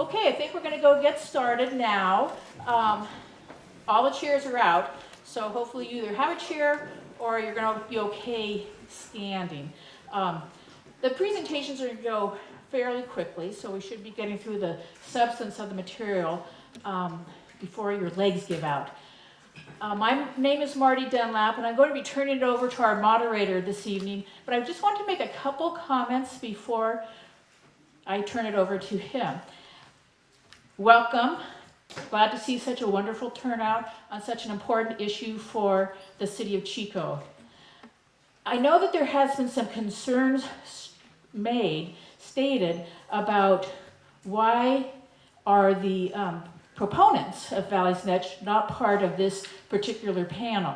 Okay, I think we're going to go get started now. All the chairs are out, so hopefully you either have a chair or you're going to be okay standing. The presentations are going to go fairly quickly, so we should be getting through the substance of the material before your legs give out. My name is Marty Dunlap, and I'm going to be turning it over to our moderator this evening, but I just want to make a couple comments before I turn it over to him. Welcome. Glad to see such a wonderful turnout on such an important issue for the city of Chico. I know that there has been some concerns stated about why are the proponents of Valley's Edge not part of this particular panel.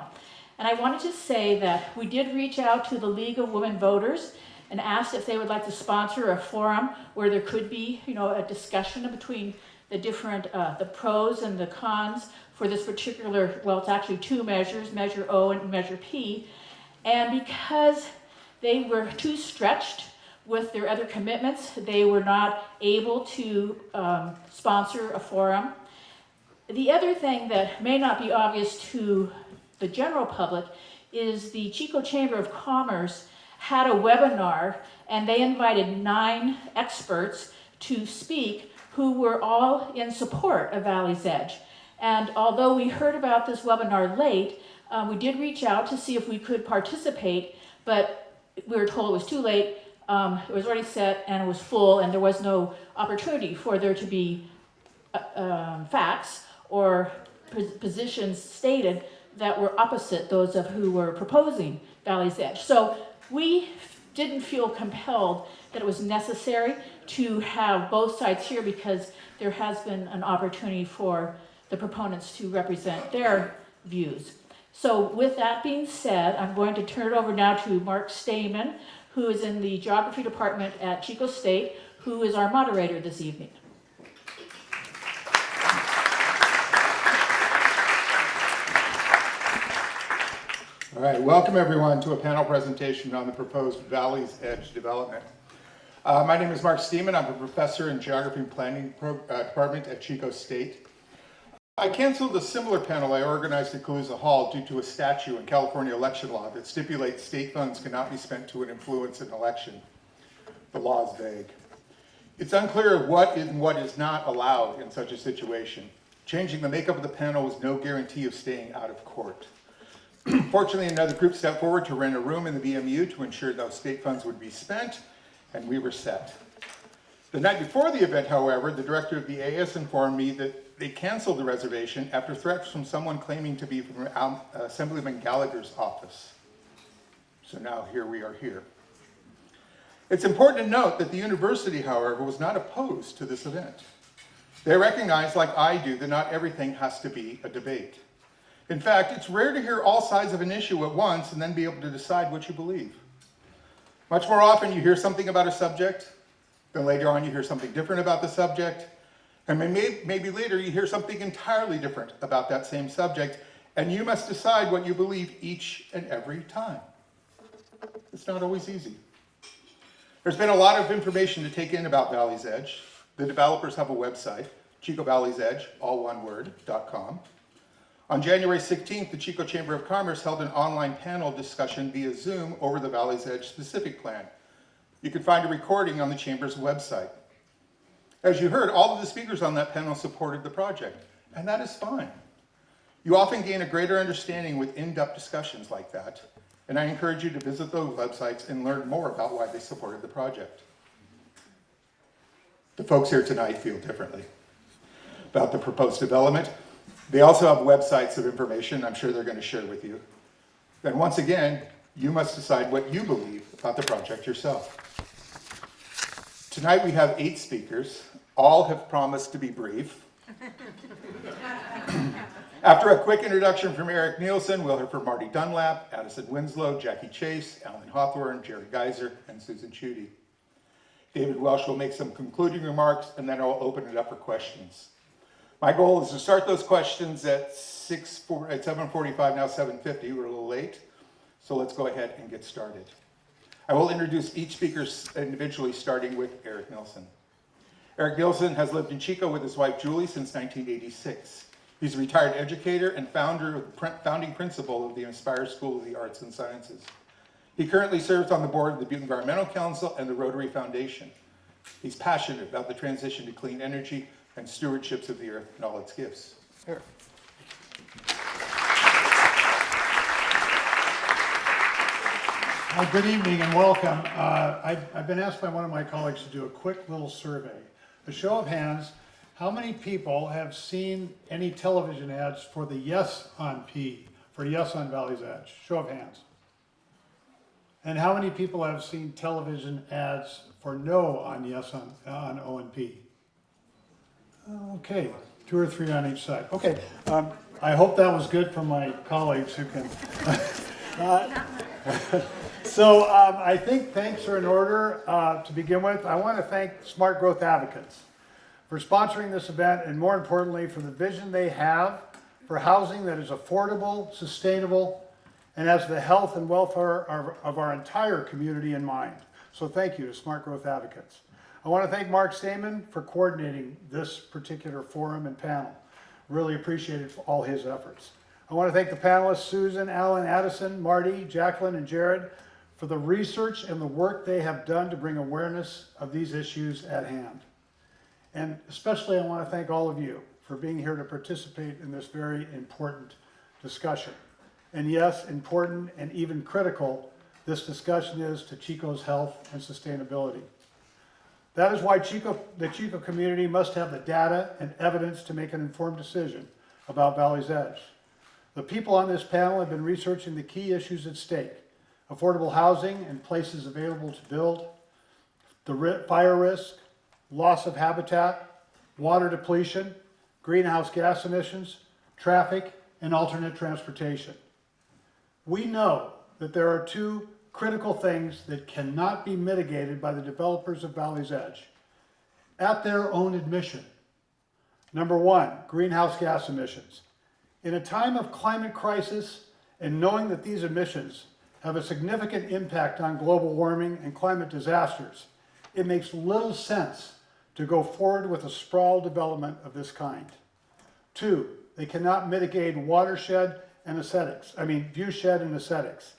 And I wanted to say that we did reach out to the League of Women Voters and asked if they would like to sponsor a forum where there could be, a discussion between the different, the pros and the cons for this particular, well, it's actually two measures, Measure O and Measure P. And because they were too stretched with their other commitments, they were not able to sponsor a forum. The other thing that may not be obvious to the general public is the Chico Chamber of Commerce had a webinar, and they invited 9 experts to speak who were all in support of Valley's Edge. And although we heard about this webinar late, we did reach out to see if we could participate, but we were told it was too late. It was already set and it was full, and there was no opportunity for there to be facts or positions stated that were opposite those of who were proposing Valley's Edge. So we didn't feel compelled that it was necessary to have both sides here because there has been an opportunity for the proponents to represent their views. So with that being said, I'm going to turn it over now to Mark Stemen, who is in the Geography Department at Chico State, who is our moderator this evening. All right, welcome everyone to a panel presentation on the proposed Valley's Edge development. My name is Mark Stemen. I'm a professor in Geography and Planning Department at Chico State. I canceled a similar panel I organized at Calusa Hall due to a statute in California election law that stipulates state funds cannot be spent to influence an election. The law is vague. It's unclear what is and what is not allowed in such a situation. Changing the makeup of the panel was no guarantee of staying out of court. Fortunately, another group stepped forward to rent a room in the VMU to ensure those state funds would be spent, and we were set. The night before the event, however, the director of the AS informed me that they canceled the reservation after threats from someone claiming to be from Assemblyman Gallagher's office. So now here we are here. It's important to note that the university, however, was not opposed to this event. They recognize, like I do, that not everything has to be a debate. In fact, it's rare to hear all sides of an issue at once and then be able to decide what you believe. Much more often you hear something about a subject, then later on you hear something different about the subject, and maybe later you hear something entirely different about that same subject, and you must decide what you believe each and every time. It's not always easy. There's been a lot of information to take in about Valley's Edge. The developers have a website, ChicoValley'sEdge, all one word, .com. On January 16th, the Chico Chamber of Commerce held an online panel discussion via Zoom over the Valley's Edge specific plan. You can find a recording on the Chamber's website. As you heard, all of the speakers on that panel supported the project, and that is fine. You often gain a greater understanding with in-depth discussions like that, and I encourage you to visit those websites and learn more about why they supported the project. The folks here tonight feel differently about the proposed development. They also have websites of information I'm sure they're going to share with you. Then once again, you must decide what you believe about the project yourself. Tonight we have 8 speakers. All have promised to be brief. After a quick introduction from Eric Nilsson, we'll hear from Marty Dunlap, Addison Winslow, Jacqueline Chase, Alan Harthorn, Jared Geiser, and Susan Tchudi. David Welch will make some concluding remarks, and then I'll open it up for questions. My goal is to start those questions at 7:45, now 7:50. We're a little late, so let's go ahead and get started. I will introduce each speaker individually, starting with Eric Nilsson. Eric Nilsson has lived in Chico with his wife Julie since 1986. He's a retired educator and founding principal of the Inspire School of the Arts and Sciences. He currently serves on the board of the Butte Environmental Council and the Rotary Foundation. He's passionate about the transition to clean energy and stewardships of the earth and all its gifts. Eric. Good evening and welcome. I've been asked by one of my colleagues to do a quick little survey. A show of hands, how many people have seen any television ads for the Yes on P, for Yes on Valley's Edge? Show of hands. And how many people have seen television ads for No on Yes on O and P? Okay, 2 or 3 on each side. Okay, I hope that was good for my colleagues who can. So I think thanks are in order to begin with. I want to thank Smart Growth Advocates for sponsoring this event and more importantly for the vision they have for housing that is affordable, sustainable, and has the health and welfare of our entire community in mind. So thank you to Smart Growth Advocates. I want to thank Mark Stemen for coordinating this particular forum and panel. Really appreciated all his efforts. I want to thank the panelists, Susan, Alan, Addison, Marty, Jacqueline, and Jared, for the research and the work they have done to bring awareness of these issues at hand. And especially I want to thank all of you for being here to participate in this very important discussion. And yes, important and even critical, this discussion is to Chico's health and sustainability. That is why the Chico community must have the data and evidence to make an informed decision about Valley's Edge. The people on this panel have been researching the key issues at stake: affordable housing and places available to build, the fire risk, loss of habitat, water depletion, greenhouse gas emissions, traffic, and alternate transportation. We know that there are 2 critical things that cannot be mitigated by the developers of Valley's Edge at their own admission. Number 1, greenhouse gas emissions. In a time of climate crisis and knowing that these emissions have a significant impact on global warming and climate disasters, it makes little sense to go forward with a sprawl development of this kind. 2, they cannot mitigate viewshed and aesthetics.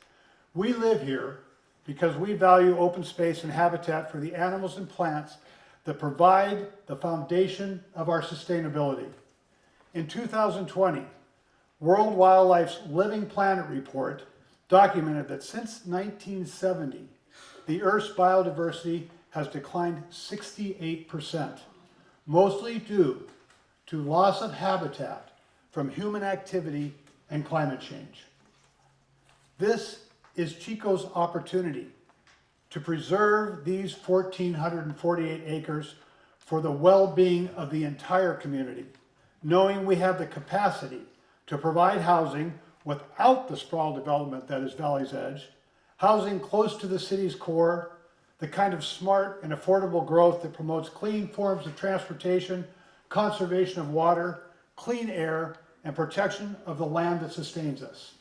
We live here because we value open space and habitat for the animals and plants that provide the foundation of our sustainability. In 2020, World Wildlife's Living Planet report documented that since 1970, the Earth's biodiversity has declined 68%, mostly due to loss of habitat from human activity and climate change. This is Chico's opportunity to preserve these 1,448 acres for the well-being of the entire community, knowing we have the capacity to provide housing without the sprawl development that is Valley's Edge, housing close to the city's core, the kind of smart and affordable growth that promotes clean forms of transportation, conservation of water, clean air, and protection of the land that sustains us.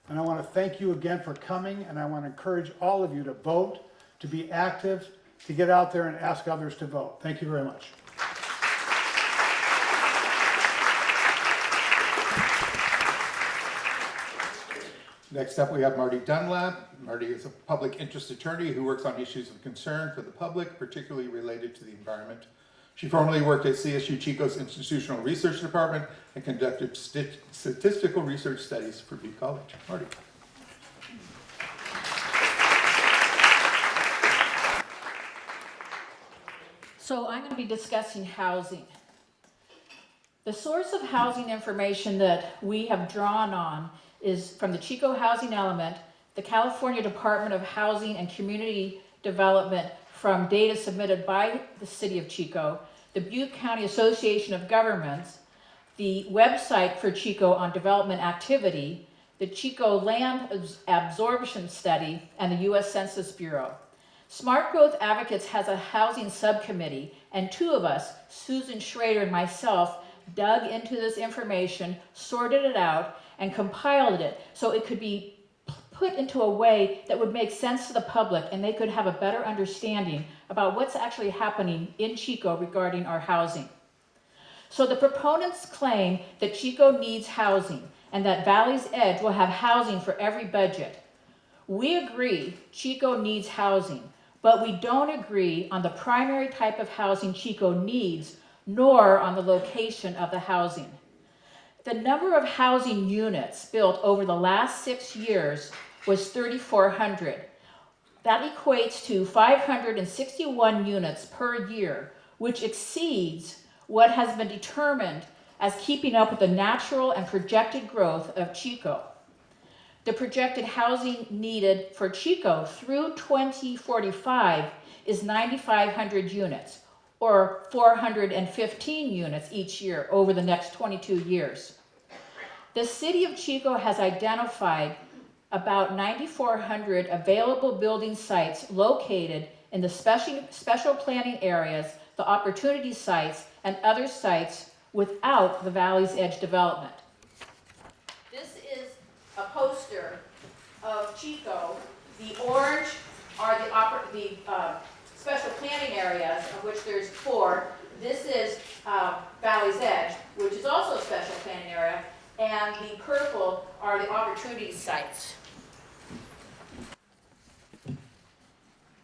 And I want to thank you again for coming, and I want to encourage all of you to vote, to be active, to get out there and ask others to vote. Thank you very much. Next up, we have Marty Dunlap. Marty is a public interest attorney who works on issues of concern for the public, particularly related to the environment. She formerly worked at CSU Chico's Institutional Research Department and conducted statistical research studies for Butte College. Marty. So I'm going to be discussing housing. The source of housing information that we have drawn on is from the Chico Housing Element, the California Department of Housing and Community Development from data submitted by the City of Chico, the Butte County Association of Governments, the website for Chico on development activity, the Chico Land Absorption Study, and the U.S. Census Bureau. Smart Growth Advocates has a housing subcommittee, and 2 of us, Susan Schrader and myself, dug into this information, sorted it out, and compiled it so it could be put into a way that would make sense to the public and they could have a better understanding about what's actually happening in Chico regarding our housing. So the proponents claim that Chico needs housing and that Valley's Edge will have housing for every budget. We agree Chico needs housing, but we don't agree on the primary type of housing Chico needs, nor on the location of the housing. The number of housing units built over the last 6 years was 3,400. That equates to 561 units per year, which exceeds what has been determined as keeping up with the natural and projected growth of Chico. The projected housing needed for Chico through 2045 is 9,500 units, or 415 units each year over the next 22 years. The city of Chico has identified about 9,400 available building sites located in the special planning areas, the opportunity sites, and other sites without the Valley's Edge development. This is a poster of Chico. The orange are the special planning areas, of which there's 4. This is Valley's Edge, which is also a special planning area, and the purple are the opportunity sites.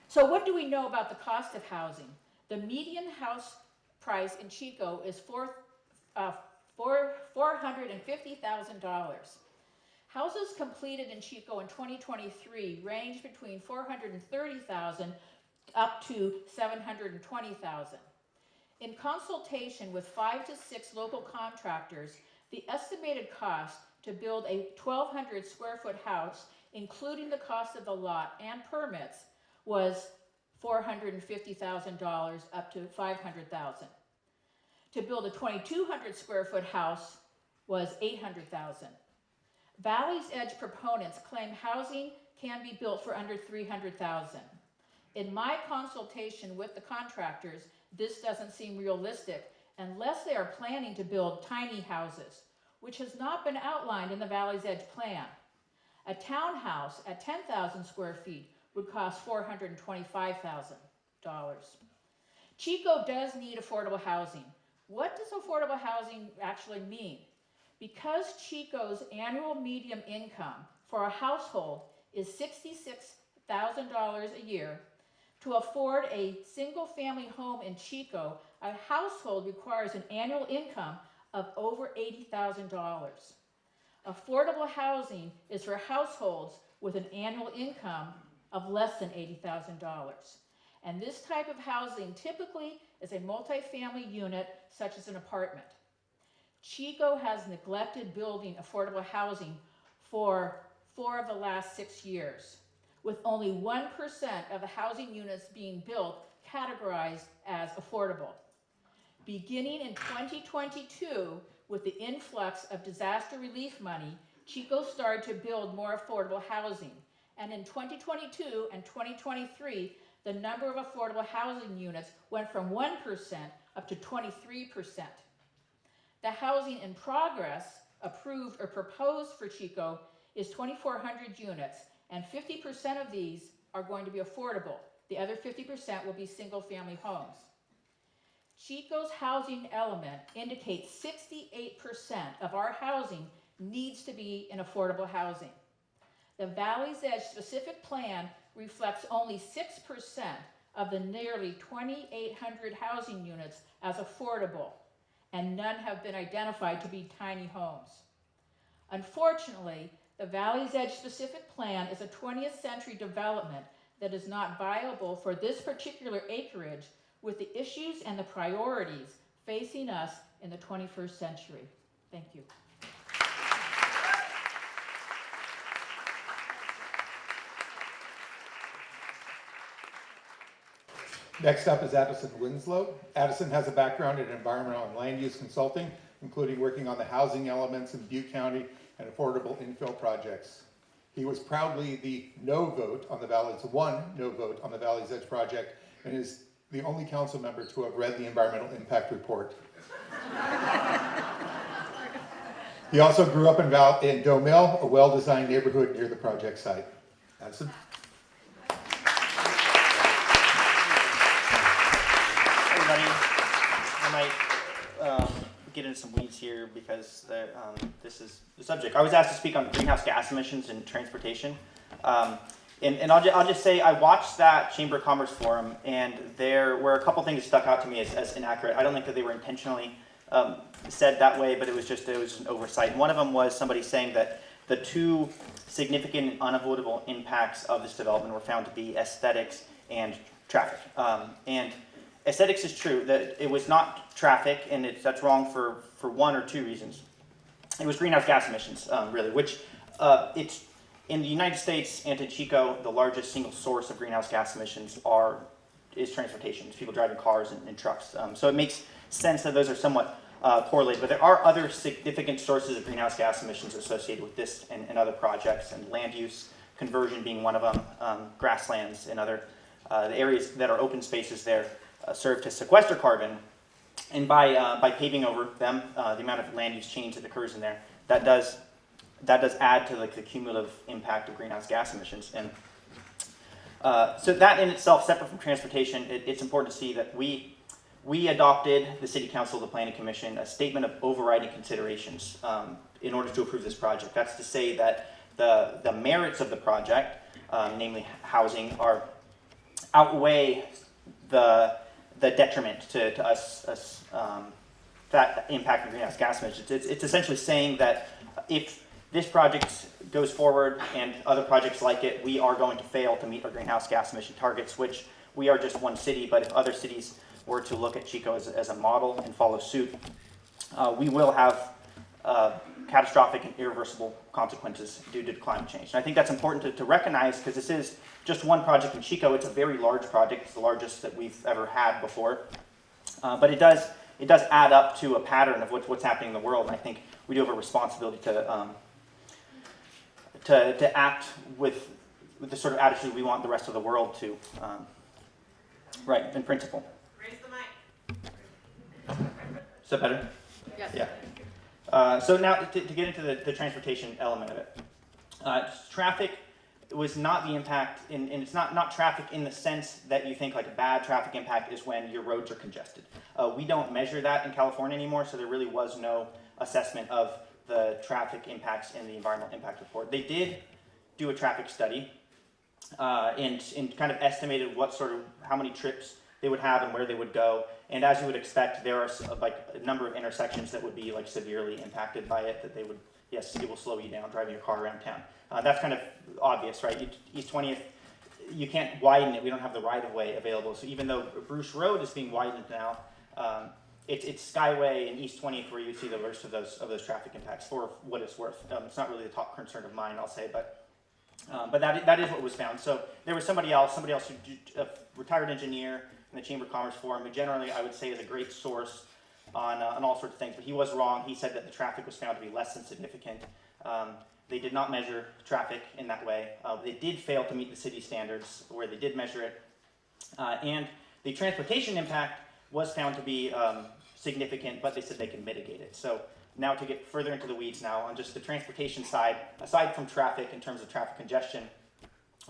So what do we know about the cost of housing? The median house price in Chico is $450,000. Houses completed in Chico in 2023 range between $430,000 up to $720,000. In consultation with 5 to 6 local contractors, the estimated cost to build a 1,200 square foot house, including the cost of the lot and permits, was $450,000 up to $500,000. To build a 2,200 square foot house was $800,000. Valley's Edge proponents claim housing can be built for under $300,000. In my consultation with the contractors, this doesn't seem realistic unless they are planning to build tiny houses, which has not been outlined in the Valley's Edge plan. A townhouse at 10,000 square feet would cost $425,000. Chico does need affordable housing. What does affordable housing actually mean? Because Chico's annual median income for a household is $66,000 a year, to afford a single-family home in Chico, a household requires an annual income of over $80,000. Affordable housing is for households with an annual income of less than $80,000. And this type of housing typically is a multifamily unit, such as an apartment. Chico has neglected building affordable housing for 4 of the last 6 years, with only 1% of the housing units being built categorized as affordable. Beginning in 2022, with the influx of disaster relief money, Chico started to build more affordable housing. And in 2022 and 2023, the number of affordable housing units went from 1% up to 23%. The housing in progress, approved or proposed for Chico, is 2,400 units, and 50% of these are going to be affordable. The other 50% will be single-family homes. Chico's housing element indicates 68% of our housing needs to be in affordable housing. The Valley's Edge specific plan reflects only 6% of the nearly 2,800 housing units as affordable, and none have been identified to be tiny homes. Unfortunately, the Valley's Edge specific plan is a 20th century development that is not viable for this particular acreage with the issues and the priorities facing us in the 21st century. Thank you. Next up is Addison Winslow. Addison has a background in environmental and land use consulting, including working on the housing elements in Butte County and affordable infill projects. He was proudly the no vote on the Valley's Edge project, and is the only council member to have read the environmental impact report. He also grew up in Doe Mill, a well-designed neighborhood near the project site. Addison? Everybody, I might get into some weeds here because this is the subject. I was asked to speak on greenhouse gas emissions and transportation. And I'll just say I watched that Chamber of Commerce forum, and there were a couple things that stuck out to me as inaccurate. I don't think that they were intentionally said that way, but it was just an oversight. One of them was somebody saying that the two significant and unavoidable impacts of this development were found to be aesthetics and traffic. And aesthetics is true, that it was not traffic, and that's wrong for one or two reasons. It was greenhouse gas emissions, really, which it's in the United States and in Chico, the largest single source of greenhouse gas emissions is transportation. It's people driving cars and trucks. So it makes sense that those are somewhat correlated, but there are other significant sources of greenhouse gas emissions associated with this and other projects, and land use conversion being one of them, grasslands and other the areas that are open spaces there serve to sequester carbon, and by paving over them, the amount of land use change that occurs in there, that does add to like the cumulative impact of greenhouse gas emissions. And so that in itself, separate from transportation, it's important to see that we adopted, the City Council, the Planning Commission, a statement of overriding considerations in order to approve this project. That's to say that the merits of the project, namely housing, outweigh the detriment to us that impact of greenhouse gas emissions. It's essentially saying that if this project goes forward and other projects like it, we are going to fail to meet our greenhouse gas emission targets, which we are just one city, but if other cities were to look at Chico as a model and follow suit, we will have catastrophic and irreversible consequences due to climate change. And I think that's important to recognize, because this is just one project in Chico. It's a very large project. It's the largest that we've ever had before. But it does add up to a pattern of what's happening in the world. And I think we do have a responsibility to act with the sort of attitude we want the rest of the world to, right, in principle. Raise the mic. Is that better? Yes. Yeah. So now to get into the transportation element of it. Traffic was not the impact, and it's not traffic in the sense that you think like a bad traffic impact is when your roads are congested. We don't measure that in California anymore, so there really was no assessment of the traffic impacts in the environmental impact report. They did do a traffic study and kind of estimated how many trips they would have and where they would go. And as you would expect, there are like a number of intersections that would be like severely impacted by it, that they would, yes, it will slow you down driving your car around town. That's kind of obvious, right? East 20th, you can't widen it. We don't have the right-of-way available. So even though Bruce Road is being widened now, it's Skyway and East 20th where you see the worst of those traffic impacts, for what it's worth. It's not really the top concern of mine, I'll say, but that is what was found. So there was somebody else who, a retired engineer in the Chamber of Commerce Forum, who generally I would say is a great source on all sorts of things, but he was wrong. He said that the traffic was found to be less than significant. They did not measure traffic in that way. They did fail to meet the city standards where they did measure it. And the transportation impact was found to be significant, but they said they can mitigate it. So now to get further into the weeds now, on just the transportation side, aside from traffic in terms of traffic congestion,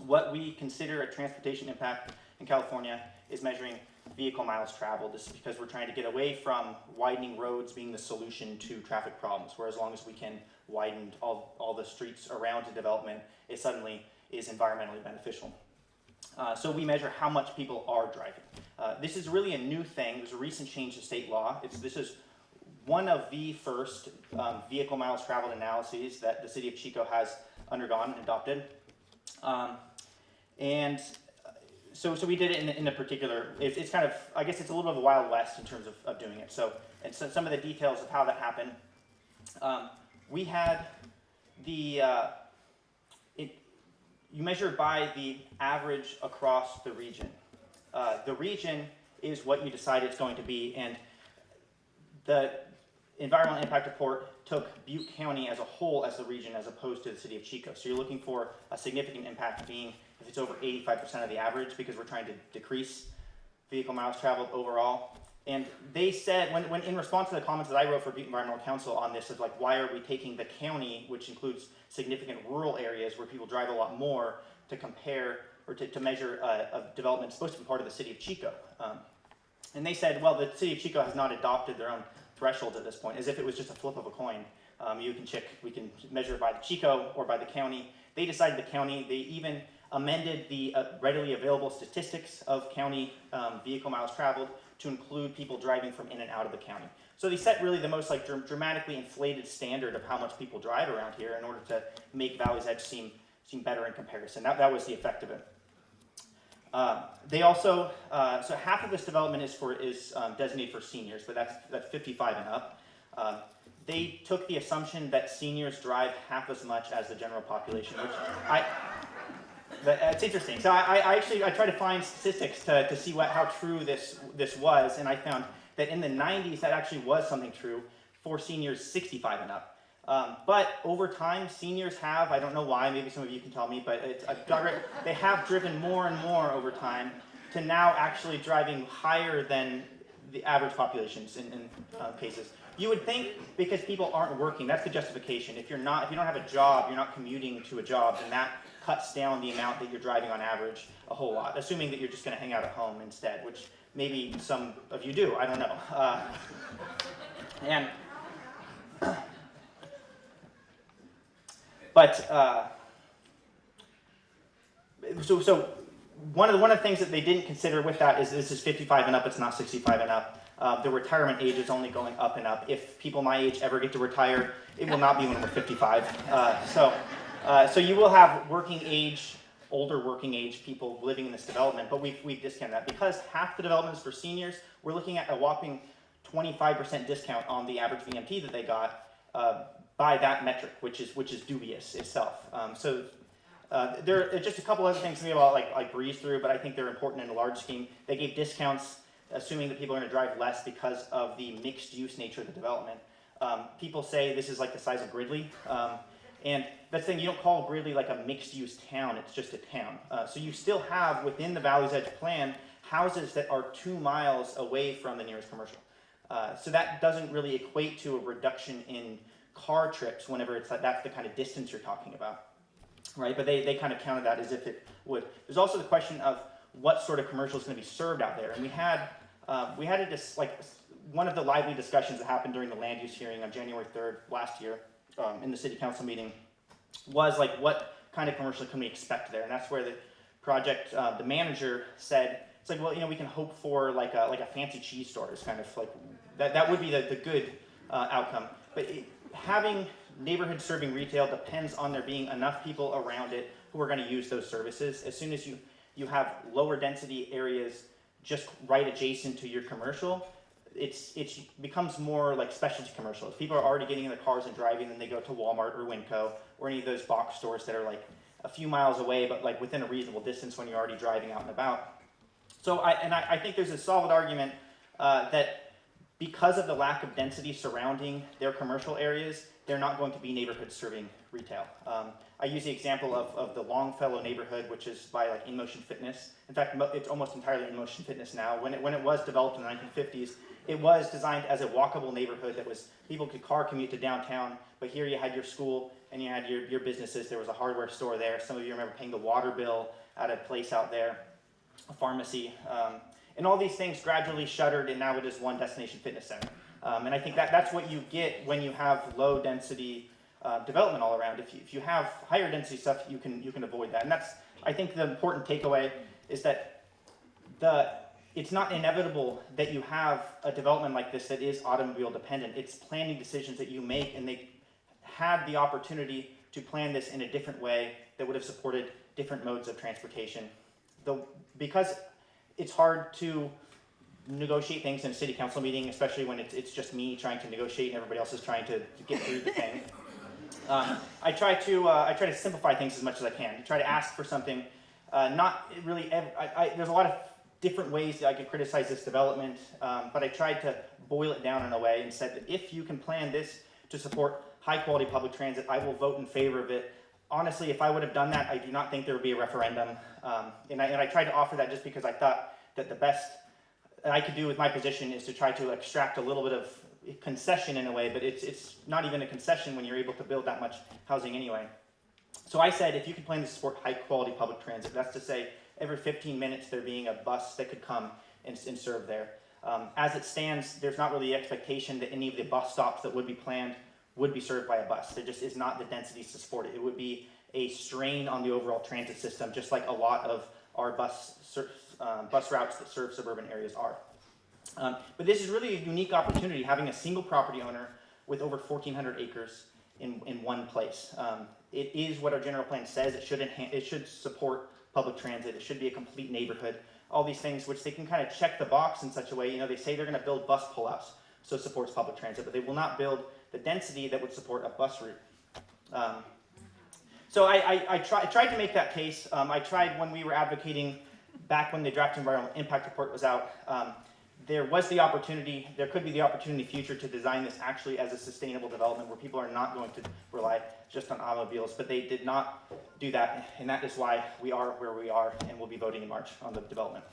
what we consider a transportation impact in California is measuring vehicle miles traveled. This is because we're trying to get away from widening roads being the solution to traffic problems, where as long as we can widen all the streets around a development, it suddenly is environmentally beneficial. So we measure how much people are driving. This is really a new thing. There's a recent change to state law. This is one of the first vehicle miles traveled analyses that the city of Chico has undergone and adopted. So we did it in a particular, it's kind of, I guess it's a little bit of a Wild West in terms of doing it. So some of the details of how that happened. We had you measure by the average across the region. The region is what you decide it's going to be, and the environmental impact report took Butte County as a whole as the region as opposed to the city of Chico. So you're looking for a significant impact being if it's over 85% of the average, because we're trying to decrease vehicle miles traveled overall. And they said, when in response to the comments that I wrote for Butte Environmental Council on this, of like, why are we taking the county, which includes significant rural areas where people drive a lot more, to compare or to measure a development supposed to be part of the city of Chico. And they said, well, the city of Chico has not adopted their own thresholds at this point, as if it was just a flip of a coin. We can measure it by the Chico or by the county. They decided the county. They even amended the readily available statistics of county vehicle miles traveled to include people driving from in and out of the county. So they set really the most like dramatically inflated standard of how much people drive around here in order to make Valley's Edge seem better in comparison. That was the effect of it. They also, so half of this development is designated for seniors, but that's 55 and up. They took the assumption that seniors drive half as much as the general population, which it's interesting. So I tried to find statistics to see how true this was, and I found that in the 90s that actually was something true for seniors 65 and up. But over time, seniors have, I don't know why, maybe some of you can tell me, but they have driven more and more over time to now actually driving higher than the average populations in cases. You would think because people aren't working, that's the justification. If you don't have a job, you're not commuting to a job, then that cuts down the amount that you're driving on average a whole lot, assuming that you're just going to hang out at home instead, which maybe some of you do, I don't know. So one of the things that they didn't consider with that is this is 55 and up, it's not 65 and up. The retirement age is only going up and up. If people my age ever get to retire, it will not be when we're 55. So you will have older working age people living in this development, but we've discounted that. Because half the development is for seniors, we're looking at a whopping 25% discount on the average VMT that they got by that metric, which is dubious itself. There are just a couple other things to me about like breeze through, but I think they're important in a large scheme. They gave discounts, assuming that people are going to drive less because of the mixed use nature of the development. People say this is like the size of Gridley, and that's the thing, you don't call Gridley like a mixed use town, it's just a town. So you still have within the Valley's Edge plan houses that are 2 miles away from the nearest commercial. So that doesn't really equate to a reduction in car trips whenever that's the kind of distance you're talking about, right? But they kind of counted that as if it would. There's also the question of what sort of commercial is going to be served out there, and we had one of the lively discussions that happened during the land use hearing on January 3rd last year in the city council meeting was like, what kind of commercial can we expect there? And that's where the project, the manager said, it's like, well, we can hope for like a fancy cheese store is kind of like, that would be the good outcome. But having neighborhood serving retail depends on there being enough people around it who are going to use those services. As soon as you have lower density areas just right adjacent to your commercial, it becomes more like specialty commercial. If people are already getting in their cars and driving, then they go to Walmart or Winco or any of those box stores that are like a few miles away, but like within a reasonable distance when you're already driving out and about. So I think there's a solid argument that because of the lack of density surrounding their commercial areas, they're not going to be neighborhood serving retail. I use the example of the Longfellow neighborhood, which is by like In Motion Fitness. In fact, it's almost entirely In Motion Fitness now. When it was developed in the 1950s, it was designed as a walkable neighborhood that was, people could car commute to downtown, but here you had your school and you had your businesses. There was a hardware store there. Some of you remember paying the water bill at a place out there, a pharmacy. And all these things gradually shuttered, and now it is one destination fitness center. And I think that's what you get when you have low density development all around. If you have higher density stuff, you can avoid that. And that's, I think, the important takeaway is that it's not inevitable that you have a development like this that is automobile dependent. It's planning decisions that you make, and they had the opportunity to plan this in a different way that would have supported different modes of transportation. Because it's hard to negotiate things in a city council meeting, especially when it's just me trying to negotiate and everybody else is trying to get through the thing. I try to simplify things as much as I can. I try to ask for something. Not really. There's a lot of different ways that I could criticize this development, but I tried to boil it down in a way and said that if you can plan this to support high quality public transit, I will vote in favor of it. Honestly, if I would have done that, I do not think there would be a referendum. And I tried to offer that just because I thought that the best that I could do with my position is to try to extract a little bit of concession in a way, but it's not even a concession when you're able to build that much housing anyway. So I said, if you can plan to support high quality public transit, that's to say every 15 minutes there being a bus that could come and serve there. As it stands, there's not really the expectation that any of the bus stops that would be planned would be served by a bus. There just is not the densities to support it. It would be a strain on the overall transit system, just like a lot of our bus routes that serve suburban areas are. But this is really a unique opportunity, having a single property owner with over 1,400 acres in one place. It is what our general plan says. It should support public transit. It should be a complete neighborhood. All these things which they can kind of check the box in such a way. They say they're going to build bus pullouts, so it supports public transit, but they will not build the density that would support a bus route. So I tried to make that case. I tried when we were advocating back when the draft environmental impact report was out. There was the opportunity, there could be the opportunity in the future to design this actually as a sustainable development where people are not going to rely just on automobiles, but they did not do that, and that is why we are where we are, and we'll be voting in March on the development.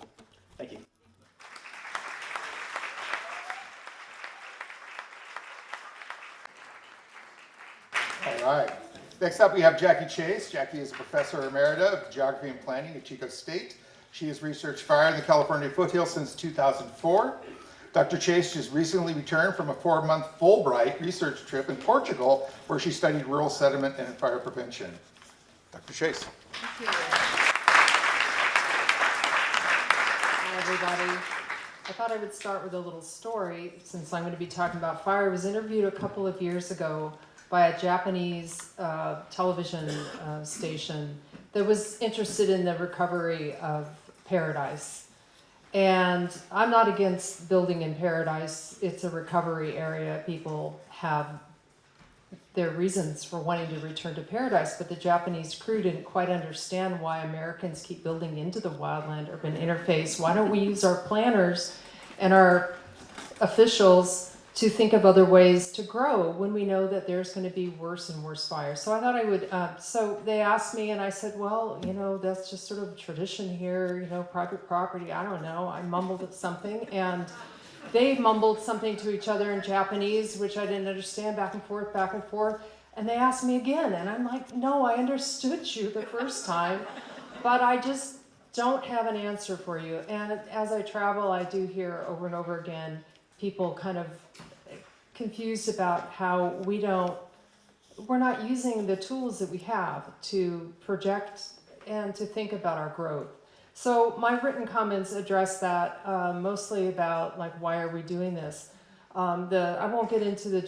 Thank you. All right. Next up, we have Jacqueline Chase. Jacque is a professor emerita of geography and planning at Chico State. She has researched fire in the California foothills since 2004. Dr. Chase just recently returned from a 4-month Fulbright research trip in Portugal, where she studied rural sediment and fire prevention. Dr. Chase. Thank you. Hi, everybody. I thought I would start with a little story, since I'm going to be talking about fire. I was interviewed a couple of years ago by a Japanese television station that was interested in the recovery of paradise. And I'm not against building in paradise. It's a recovery area. People have their reasons for wanting to return to paradise, but the Japanese crew didn't quite understand why Americans keep building into the wildland urban interface. Why don't we use our planners and our officials to think of other ways to grow when we know that there's going to be worse and worse fires? So I thought I would, so they asked me and I said, well, that's just sort of tradition here, private property, I don't know. I mumbled at something and they mumbled something to each other in Japanese, which I didn't understand, back and forth. And they asked me again and I'm like, no, I understood you the first time, but I just don't have an answer for you. And as I travel, I do hear over and over again, people kind of confused about how we're not using the tools that we have to project and to think about our growth. So my written comments address that, mostly about why are we doing this? I won't get into the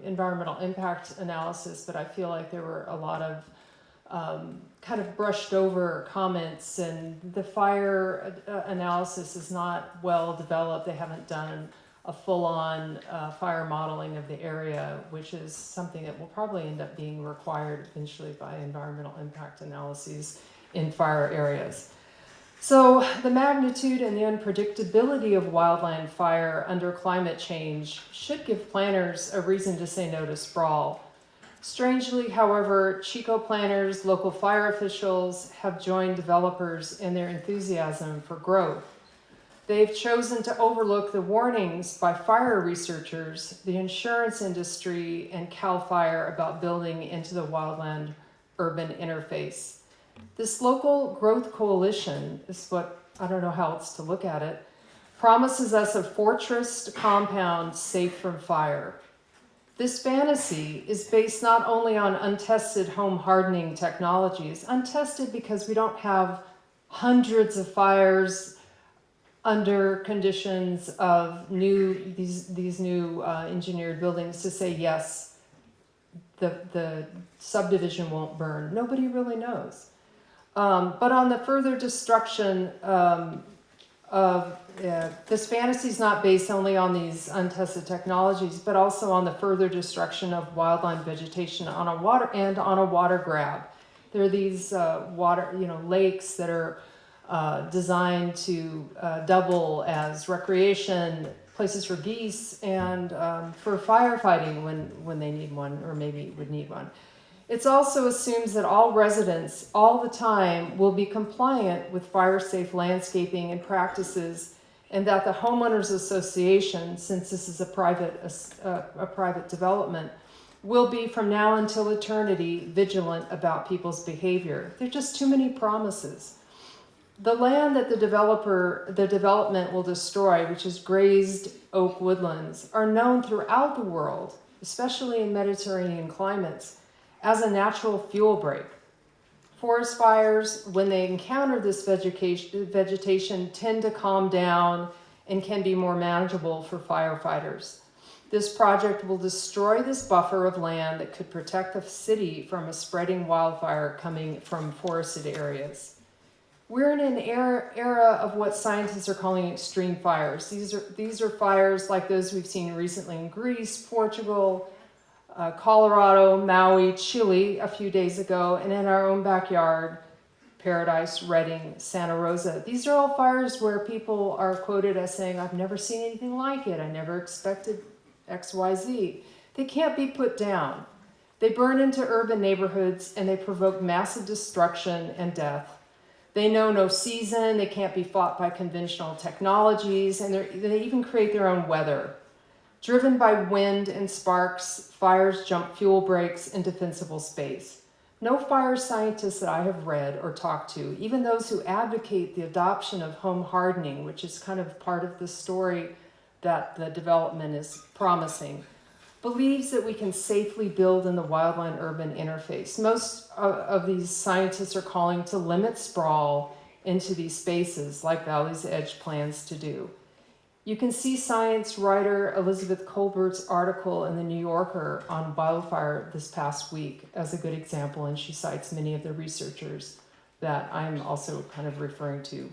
environmental impact analysis, but I feel like there were a lot of kind of brushed over comments, and the fire analysis is not well developed. They haven't done a full-on fire modeling of the area, which is something that will probably end up being required eventually by environmental impact analyses in fire areas. So the magnitude and the unpredictability of wildland fire under climate change should give planners a reason to say no to sprawl. Strangely, however, Chico planners, local fire officials have joined developers in their enthusiasm for growth. They've chosen to overlook the warnings by fire researchers, the insurance industry, and CAL FIRE about building into the wildland urban interface. This local growth coalition is what, I don't know how else to look at it, promises us a fortressed compound safe from fire. This fantasy is based not only on untested home hardening technologies, untested because we don't have hundreds of fires under conditions of these new engineered buildings to say, yes, the subdivision won't burn. Nobody really knows. But on the further destruction of this fantasy is not based only on these untested technologies, but also on the further destruction of wildland vegetation on a water grab. There are these lakes that are designed to double as recreation places for geese and for firefighting when they need one, or maybe would need one. It also assumes that all residents, all the time, will be compliant with fire-safe landscaping and practices, and that the homeowners association, since this is a private development, will be from now until eternity vigilant about people's behavior. There are just too many promises. The land that the development will destroy, which is grazed oak woodlands, are known throughout the world, especially in Mediterranean climates, as a natural fuel break. Forest fires, when they encounter this vegetation, tend to calm down and can be more manageable for firefighters. This project will destroy this buffer of land that could protect the city from a spreading wildfire coming from forested areas. We're in an era of what scientists are calling extreme fires. These are fires like those we've seen recently in Greece, Portugal, Colorado, Maui, Chile a few days ago, and in our own backyard, Paradise, Redding, Santa Rosa. These are all fires where people are quoted as saying, I've never seen anything like it. I never expected XYZ. They can't be put down. They burn into urban neighborhoods and they provoke massive destruction and death. They know no season, they can't be fought by conventional technologies, and they even create their own weather. Driven by wind and sparks, fires jump fuel breaks in defensible space. No fire scientists that I have read or talked to, even those who advocate the adoption of home hardening, which is kind of part of the story that the development is promising, believes that we can safely build in the wildland-urban interface. Most of these scientists are calling to limit sprawl into these spaces, like Valley's Edge plans to do. You can see science writer Elizabeth Colbert's article in the New Yorker on wildfire this past week as a good example, and she cites many of the researchers that I'm also kind of referring to.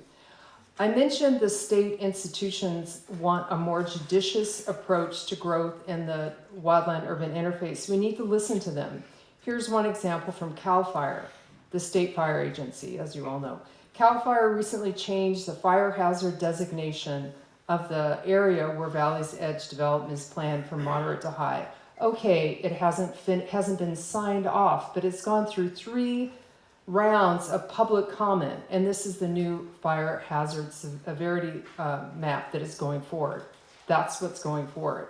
I mentioned the state institutions want a more judicious approach to growth in the wildland-urban interface. We need to listen to them. Here's one example from CAL FIRE, the state fire agency, as you all know. CAL FIRE recently changed the fire hazard designation of the area where Valley's Edge development is planned from moderate to high. Okay, it hasn't been signed off, but it's gone through 3 rounds of public comment, and this is the new fire hazard severity map that is going forward. That's what's going forward.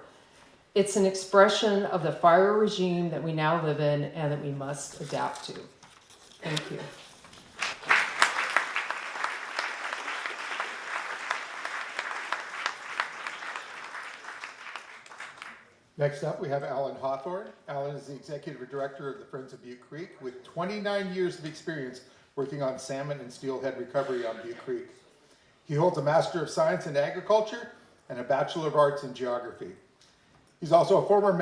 It's an expression of the fire regime that we now live in and that we must adapt to. Thank you. Next up, we have Alan Harthorn. Alan is the Executive Director of the Friends of Butte Creek with 29 years of experience working on salmon and steelhead recovery on Butte Creek. He holds a Master of Science in Agriculture and a Bachelor of Arts in Geography. He's also a former board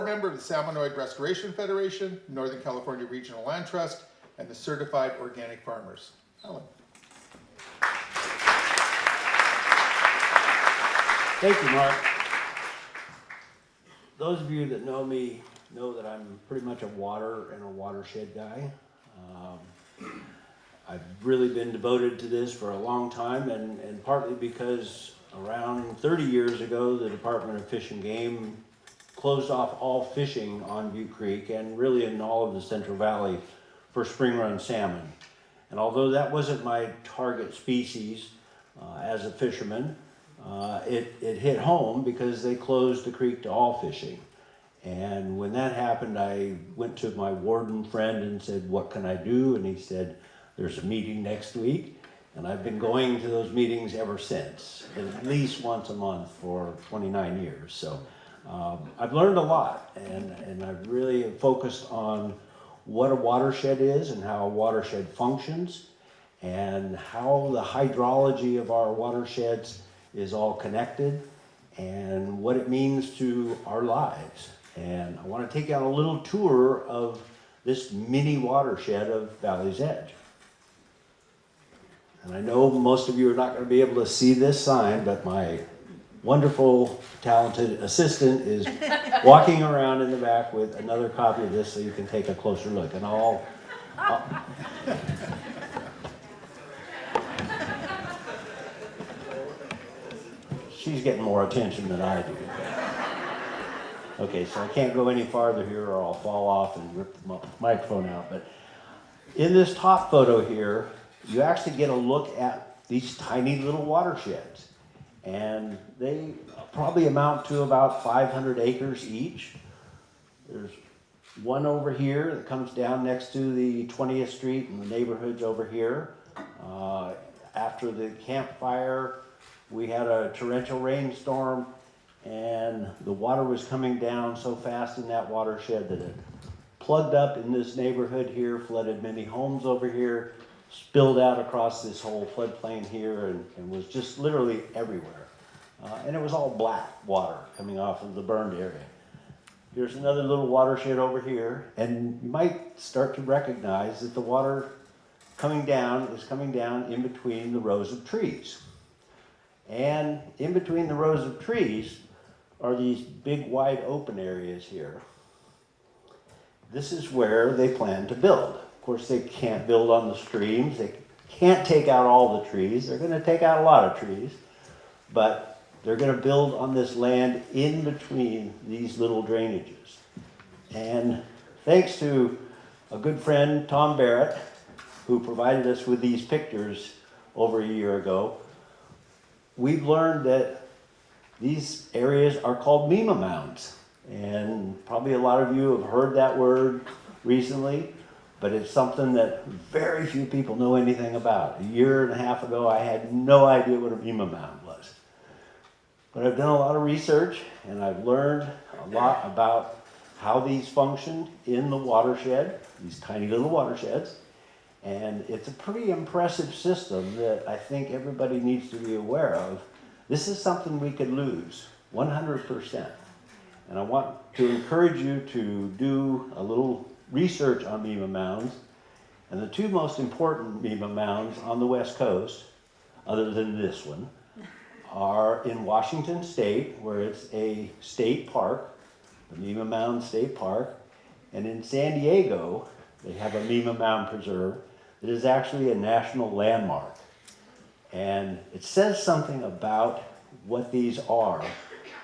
member of the Salmonoid Restoration Federation, Northern California Regional Land Trust, and the Certified Organic Farmers. Alan. Thank you, Mark. Those of you that know me know that I'm pretty much a water and a watershed guy. I've really been devoted to this for a long time, and partly because around 30 years ago, the Department of Fish and Game closed off all fishing on Butte Creek and really in all of the Central Valley for spring run salmon. And although that wasn't my target species as a fisherman, it hit home because they closed the creek to all fishing. And when that happened, I went to my warden friend and said, what can I do? And he said, there's a meeting next week. And I've been going to those meetings ever since, at least once a month for 29 years. So I've learned a lot, and I've really focused on what a watershed is and how a watershed functions and how the hydrology of our watersheds is all connected and what it means to our lives. And I want to take you on a little tour of this mini watershed of Valley's Edge. And I know most of you are not going to be able to see this sign, but my wonderful, talented assistant is walking around in the back with another copy of this so you can take a closer look. And I'll she's getting more attention than I do. Okay, so I can't go any farther here or I'll fall off and rip the microphone out. But in this top photo here, you actually get a look at these tiny little watersheds. And they probably amount to about 500 acres each. There's one over here that comes down next to the 20th Street and the neighborhoods over here. After the campfire, we had a torrential rainstorm and the water was coming down so fast in that watershed that it plugged up in this neighborhood here, flooded many homes over here, spilled out across this whole floodplain here and was just literally everywhere. And it was all black water coming off of the burned area. Here's another little watershed over here, and you might start to recognize that the water coming down is coming down in between the rows of trees. And in between the rows of trees are these big wide open areas here. This is where they plan to build. Of course, they can't build on the streams. They can't take out all the trees. They're going to take out a lot of trees, but they're going to build on this land in between these little drainages. And thanks to a good friend, Tom Barrett, who provided us with these pictures over a year ago, we've learned that these areas are called MEMA mounds. And probably a lot of you have heard that word recently, but it's something that very few people know anything about. A year and a half ago, I had no idea what a MEMA mound was. But I've done a lot of research and I've learned a lot about how these function in the watershed, these tiny little watersheds. And it's a pretty impressive system that I think everybody needs to be aware of. This is something we could lose 100%. And I want to encourage you to do a little research on MEMA mounds. And the two most important MEMA mounds on the West Coast, other than this one, are in Washington State, where it's a state park, the MEMA Mound State Park. And in San Diego, they have a MEMA Mound Preserve that is actually a national landmark. And it says something about what these are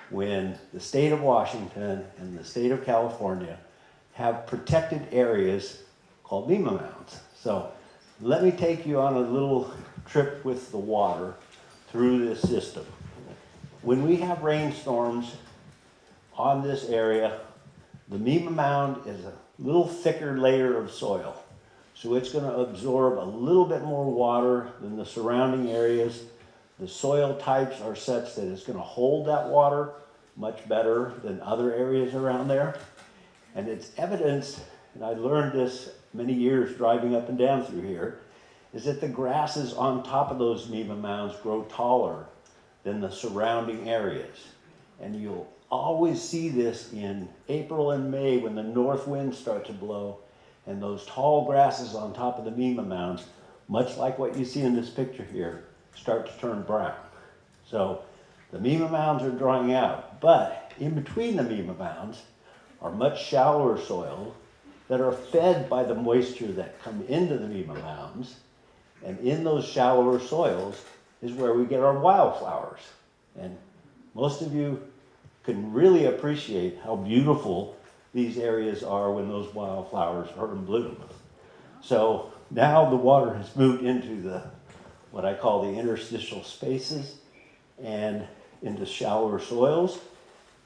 when the state of Washington and the state of California have protected areas called MEMA mounds. So let me take you on a little trip with the water through this system. When we have rainstorms on this area, the MEMA mound is a little thicker layer of soil. So it's going to absorb a little bit more water than the surrounding areas. The soil types are such that it's going to hold that water much better than other areas around there. And it's evidenced, and I learned this many years driving up and down through here, is that the grasses on top of those MEMA mounds grow taller than the surrounding areas. And you'll always see this in April and May when the north winds start to blow and those tall grasses on top of the MEMA mounds, much like what you see in this picture here, start to turn brown. So the MEMA mounds are drying out, but in between the MEMA mounds are much shallower soil that are fed by the moisture that come into the MEMA mounds. And in those shallower soils is where we get our wildflowers. And most of you can really appreciate how beautiful these areas are when those wildflowers are in bloom. So now the water has moved into what I call the interstitial spaces and into shallower soils.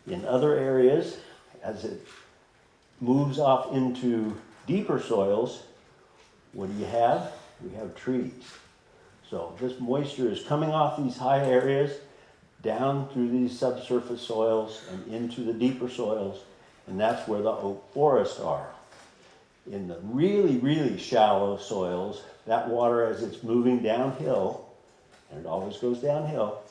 In other areas, as it moves off into deeper soils, what do you have? We have trees. So this moisture is coming off these high areas, down through these subsurface soils and into the deeper soils, and that's where the oak forests are. In the really, really shallow soils, that water, as it's moving downhill, and it always goes downhill,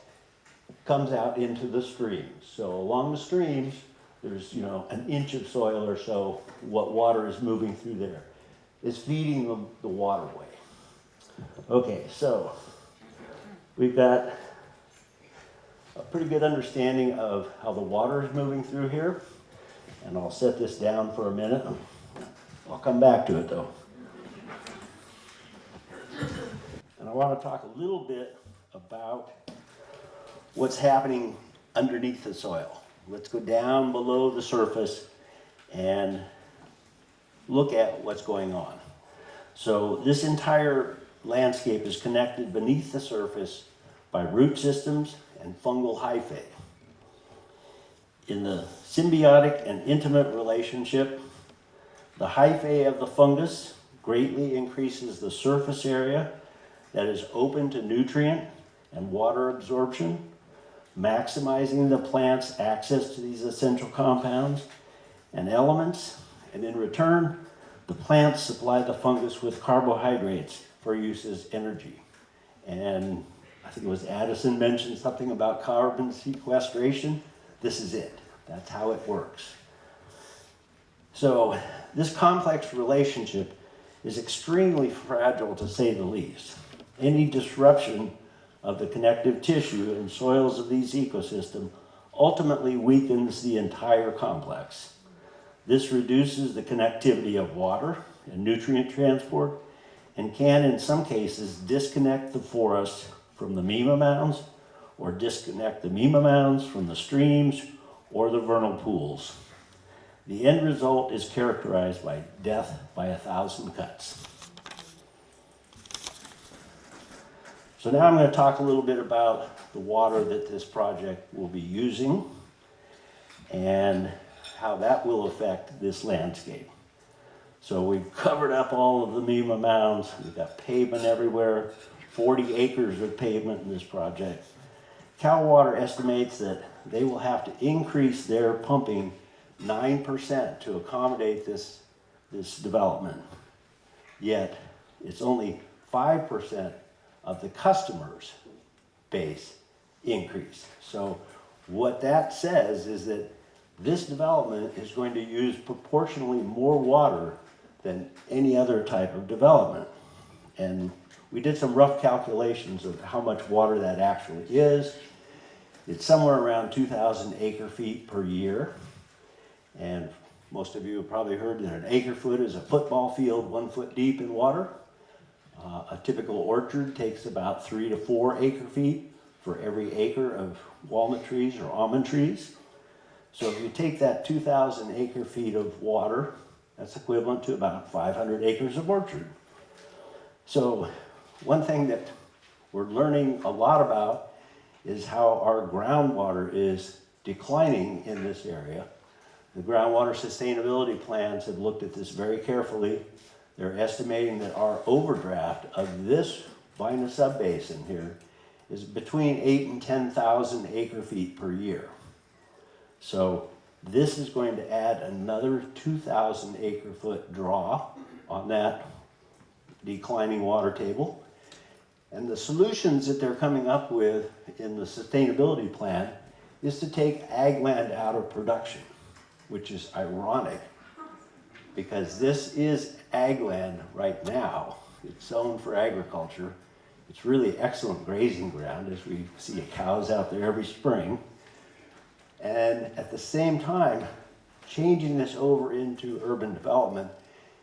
comes out into the streams. So along the streams, there's, an inch of soil or so, what water is moving through there. It's feeding the waterway. Okay, so we've got a pretty good understanding of how the water is moving through here. And I'll set this down for a minute. I'll come back to it though. And I want to talk a little bit about what's happening underneath the soil. let's go down below the surface and look at what's going on. So this entire landscape is connected beneath the surface by root systems and fungal hyphae. In the symbiotic and intimate relationship, the hyphae of the fungus greatly increases the surface area that is open to nutrient and water absorption, maximizing the plant's access to these essential compounds and elements, and in return, the plants supply the fungus with carbohydrates for use as energy. And I think it was Addison mentioned something about carbon sequestration. This is it. That's how it works. So this complex relationship is extremely fragile, to say the least. Any disruption of the connective tissue and soils of these ecosystems ultimately weakens the entire complex. This reduces the connectivity of water and nutrient transport and can, in some cases, disconnect the forest from the mima mounds or disconnect the mima mounds from the streams or the vernal pools. The end result is characterized by death by 1,000 cuts. So now I'm going to talk a little bit about the water that this project will be using and how that will affect this landscape. So we've covered up all of the mima mounds. We've got pavement everywhere, 40 acres of pavement in this project. Cal Water estimates that they will have to increase their pumping 9% to accommodate this development. Yet it's only 5% of the customers' base increase. So what that says is that this development is going to use proportionally more water than any other type of development. And we did some rough calculations of how much water that actually is. It's somewhere around 2,000 acre feet per year. And most of you have probably heard that an acre foot is a football field 1 foot deep in water. A typical orchard takes about 3 to 4 acre feet for every acre of walnut trees or almond trees. So if you take that 2,000 acre feet of water, that's equivalent to about 500 acres of orchard. So one thing that we're learning a lot about is how our groundwater is declining in this area. The groundwater sustainability plans have looked at this very carefully. They're estimating that our overdraft of this Vina subbasin here is between 8,000 and 10,000 acre feet per year. So this is going to add another 2,000 acre foot draw on that declining water table. And the solutions that they're coming up with in the sustainability plan is to take ag land out of production, which is ironic because this is ag land right now. It's zoned for agriculture. It's really excellent grazing ground, as we see cows out there every spring. And at the same time, changing this over into urban development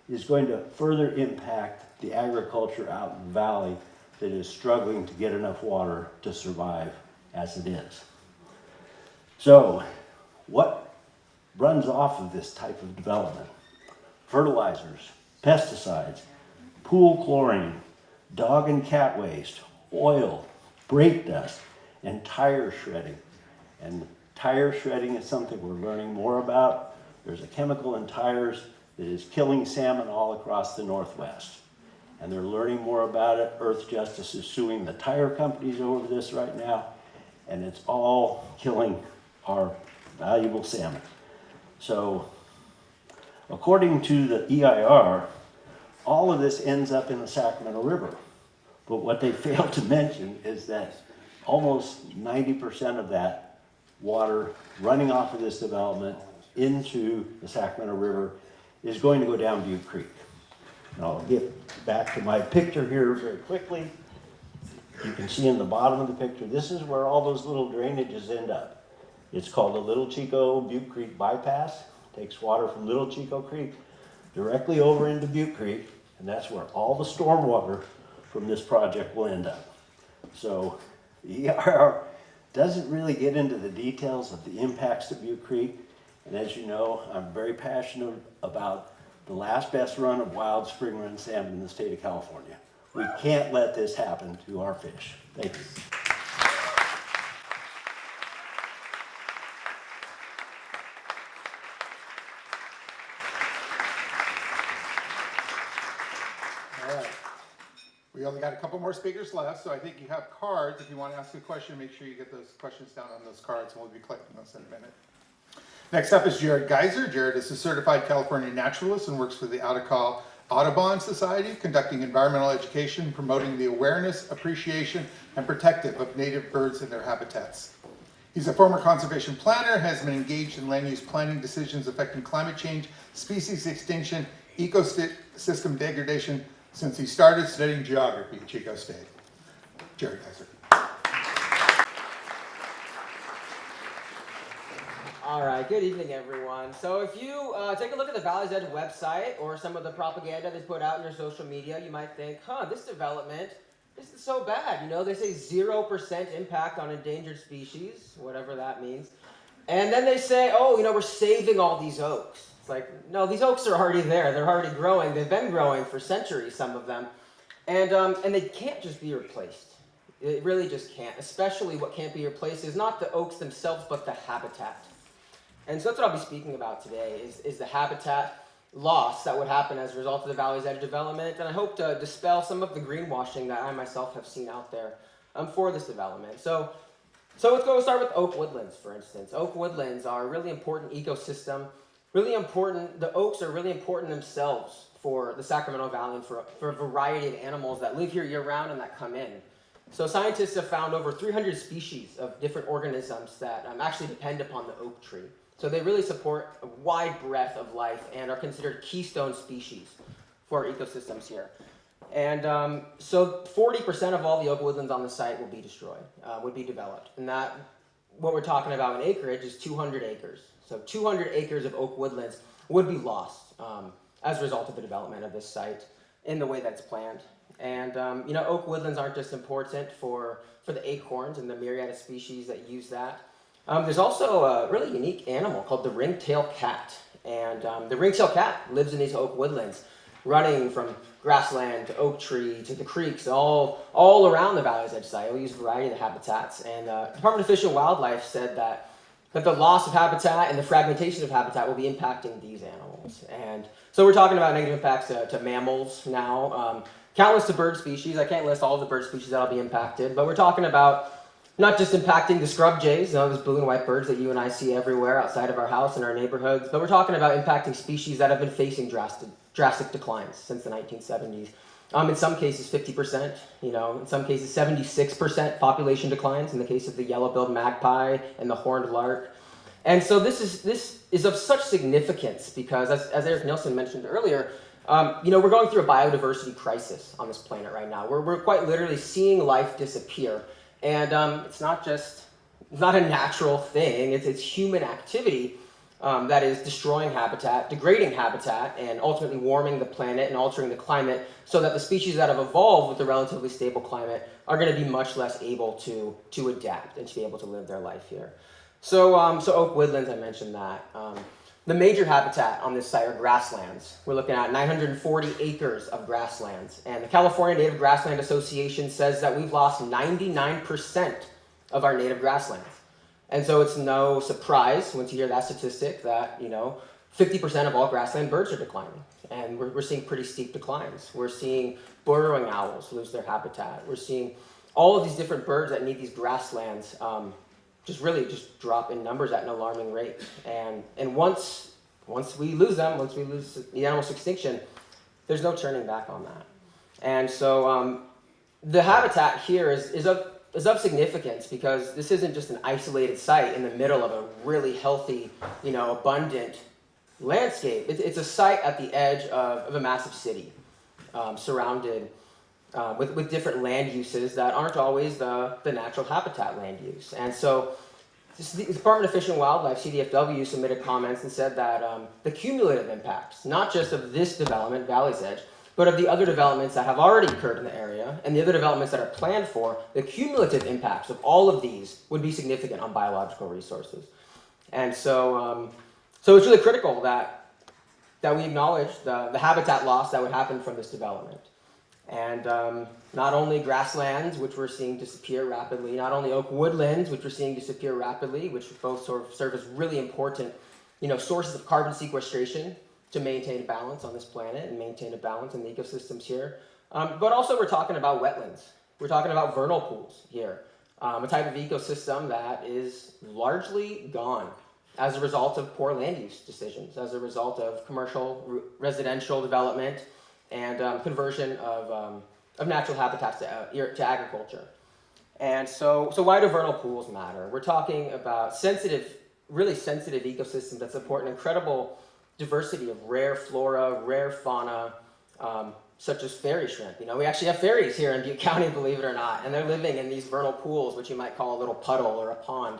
is going to further impact the agriculture out in the valley that is struggling to get enough water to survive as it is. So, what runs off of this type of development? Fertilizers, pesticides, pool chlorine, dog and cat waste, oil, brake dust, and tire shredding. And tire shredding is something we're learning more about. There's a chemical in tires that is killing salmon all across the Northwest. And they're learning more about it. Earth Justice is suing the tire companies over this right now. And it's all killing our valuable salmon. So, according to the EIR, all of this ends up in the Sacramento River. But what they fail to mention is that almost 90% of that water running off of this development into the Sacramento River is going to go down Butte Creek. And I'll get back to my picture here very quickly. You can see in the bottom of the picture, this is where all those little drainages end up. It's called the Little Chico Butte Creek Bypass. Takes water from Little Chico Creek directly over into Butte Creek, and that's where all the storm water from this project will end up. So the EIR doesn't really get into the details of the impacts to Butte Creek. And as you know, I'm very passionate about the last best run of wild spring run salmon in the state of California. We can't let this happen to our fish. Thank you. All right. We only got a couple more speakers left, so I think you have cards. If you want to ask a question, make sure you get those questions down on those cards, and we'll be collecting those in a minute. Next up is Jared Geiser. Jared is a certified California naturalist and works for the AltaCal Audubon Society, conducting environmental education, promoting the awareness, appreciation, and protective of native birds and their habitats. He's a former conservation planner, has been engaged in land use planning decisions affecting climate change, species extinction, ecosystem degradation since he started studying geography at Chico State. Jared Geiser. All right, good evening, everyone. So if you take a look at the Valley's Edge website or some of the propaganda they put out in your social media, you might think, this development isn't so bad. You know, they say 0% impact on endangered species, whatever that means. And then they say, we're saving all these oaks. It's like, no, these oaks are already there. They're already growing. They've been growing for centuries, some of them. And they can't just be replaced. It really just can't. Especially what can't be replaced is not the oaks themselves, but the habitat. And so that's what I'll be speaking about today, is the habitat loss that would happen as a result of the Valley's Edge development. And I hope to dispel some of the greenwashing that I myself have seen out there for this development. So let's go start with oak woodlands, for instance. Oak woodlands are a really important ecosystem, really important. The oaks are really important themselves for the Sacramento Valley and for a variety of animals that live here year-round and that come in. So scientists have found over 300 species of different organisms that actually depend upon the oak tree. So they really support a wide breadth of life and are considered keystone species for our ecosystems here. And so 40% of all the oak woodlands on the site will be destroyed, would be developed. And that, what we're talking about in acreage is 200 acres. So 200 acres of oak woodlands would be lost as a result of the development of this site in the way that's planned. And oak woodlands aren't just important for the acorns and the myriad of species that use that. There's also a really unique animal called the ring-tailed cat. And the ring-tailed cat lives in these oak woodlands, running from grassland to oak tree to the creeks, all around the Valley's Edge site. We use a variety of the habitats. And Department of Fish and Wildlife said that the loss of habitat and the fragmentation of habitat will be impacting these animals. And so we're talking about negative impacts to mammals now, countless to bird species. I can't list all of the bird species that'll be impacted, but we're talking about not just impacting the scrub jays, those blue and white birds that you and I see everywhere outside of our house in our neighborhoods, but we're talking about impacting species that have been facing drastic declines since the 1970s. In some cases, 50%, in some cases, 76% population declines in the case of the yellow-billed magpie and the horned lark. And so this is of such significance because, as Eric Nilsson mentioned earlier, we're going through a biodiversity crisis on this planet right now. We're quite literally seeing life disappear. And it's not a natural thing. It's human activity that is destroying habitat, degrading habitat, and ultimately warming the planet and altering the climate so that the species that have evolved with a relatively stable climate are going to be much less able to adapt and to be able to live their life here. So oak woodlands, I mentioned that. The major habitat on this site are grasslands. We're looking at 940 acres of grasslands. And the California Native Grassland Association says that we've lost 99% of our native grasslands. And so it's no surprise once you hear that statistic that, 50% of all grassland birds are declining. And we're seeing pretty steep declines. We're seeing burrowing owls lose their habitat. We're seeing all of these different birds that need these grasslands just drop in numbers at an alarming rate. And once we lose them, once we lose the animals to extinction, there's no turning back on that. And so the habitat here is of significance because this isn't just an isolated site in the middle of a really healthy, abundant landscape. It's a site at the edge of a massive city, surrounded with different land uses that aren't always the natural habitat land use. And so the Department of Fish and Wildlife, CDFW, submitted comments and said that the cumulative impacts, not just of this development, Valley's Edge, but of the other developments that have already occurred in the area and the other developments that are planned for, the cumulative impacts of all of these would be significant on biological resources. And so it's really critical that we acknowledge the habitat loss that would happen from this development. And not only grasslands, which we're seeing disappear rapidly, not only oak woodlands, which we're seeing disappear rapidly, which both sort of serve as really important, sources of carbon sequestration to maintain a balance on this planet and maintain a balance in the ecosystems here. But also we're talking about wetlands. We're talking about vernal pools here, a type of ecosystem that is largely gone as a result of poor land use decisions, as a result of commercial residential development and conversion of natural habitats to agriculture. And so why do vernal pools matter? We're talking about really sensitive ecosystems that support an incredible diversity of rare flora, rare fauna, such as fairy shrimp. We actually have fairies here in Butte County, believe it or not, and they're living in these vernal pools, which you might call a little puddle or a pond.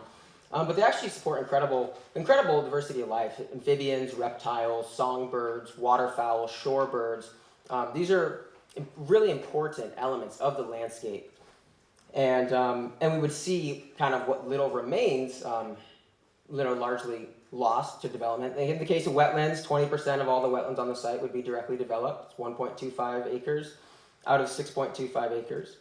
But they actually support incredible diversity of life: amphibians, reptiles, songbirds, waterfowl, shorebirds. These are really important elements of the landscape, and we would see kind of what little remains, largely lost to development. In the case of wetlands, 20% of all the wetlands on the site would be directly developed. It's 1.25 acres out of 6.25 acres,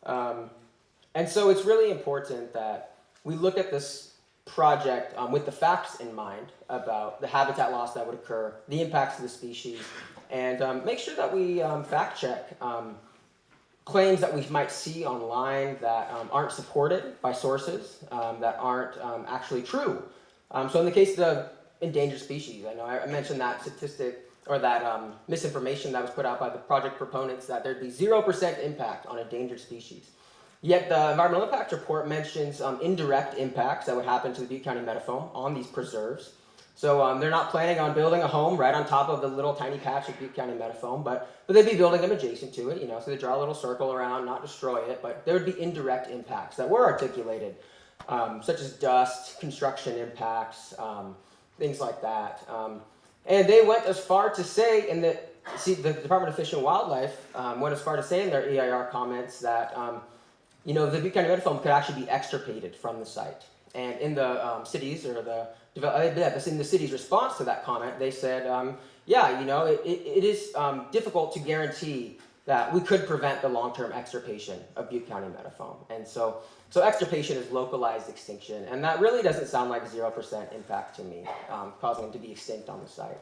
and so it's really important that we look at this project with the facts in mind about the habitat loss that would occur, the impacts to the species, and make sure that we fact check claims that we might see online that aren't supported by sources, that aren't actually true. So in the case of the endangered species, I know I mentioned that statistic or that misinformation that was put out by the project proponents that there'd be 0% impact on endangered species. Yet the environmental impact report mentions indirect impacts that would happen to the Butte County Metaphome on these preserves. So they're not planning on building a home right on top of the little tiny patch of Butte County Metaphome, but they'd be building them adjacent to it, so they draw a little circle around, not destroy it, but there would be indirect impacts that were articulated, such as dust, construction impacts, things like that. And they went as far to say the Department of Fish and Wildlife went as far to say in their EIR comments that the Butte County Metaphome could actually be extirpated from the site. And in the cities, or in the city's response to that comment, they said, it is difficult to guarantee that we could prevent the long-term extirpation of Butte County Metaphome. And so extirpation is localized extinction, and that really doesn't sound like 0% impact to me, causing them to be extinct on the site.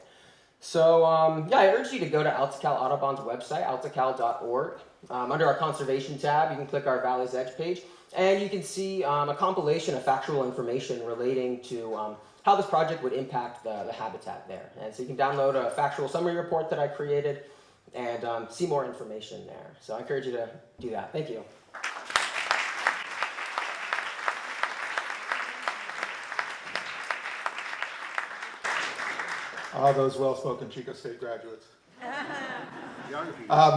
So I urge you to go to AltaCal Audubon's website, altacal.org. Under our conservation tab, you can click our Valley's Edge page, and you can see a compilation of factual information relating to how this project would impact the habitat there. And so you can download a factual summary report that I created and see more information there. So I encourage you to do that. Thank you. All those well-spoken Chico State graduates.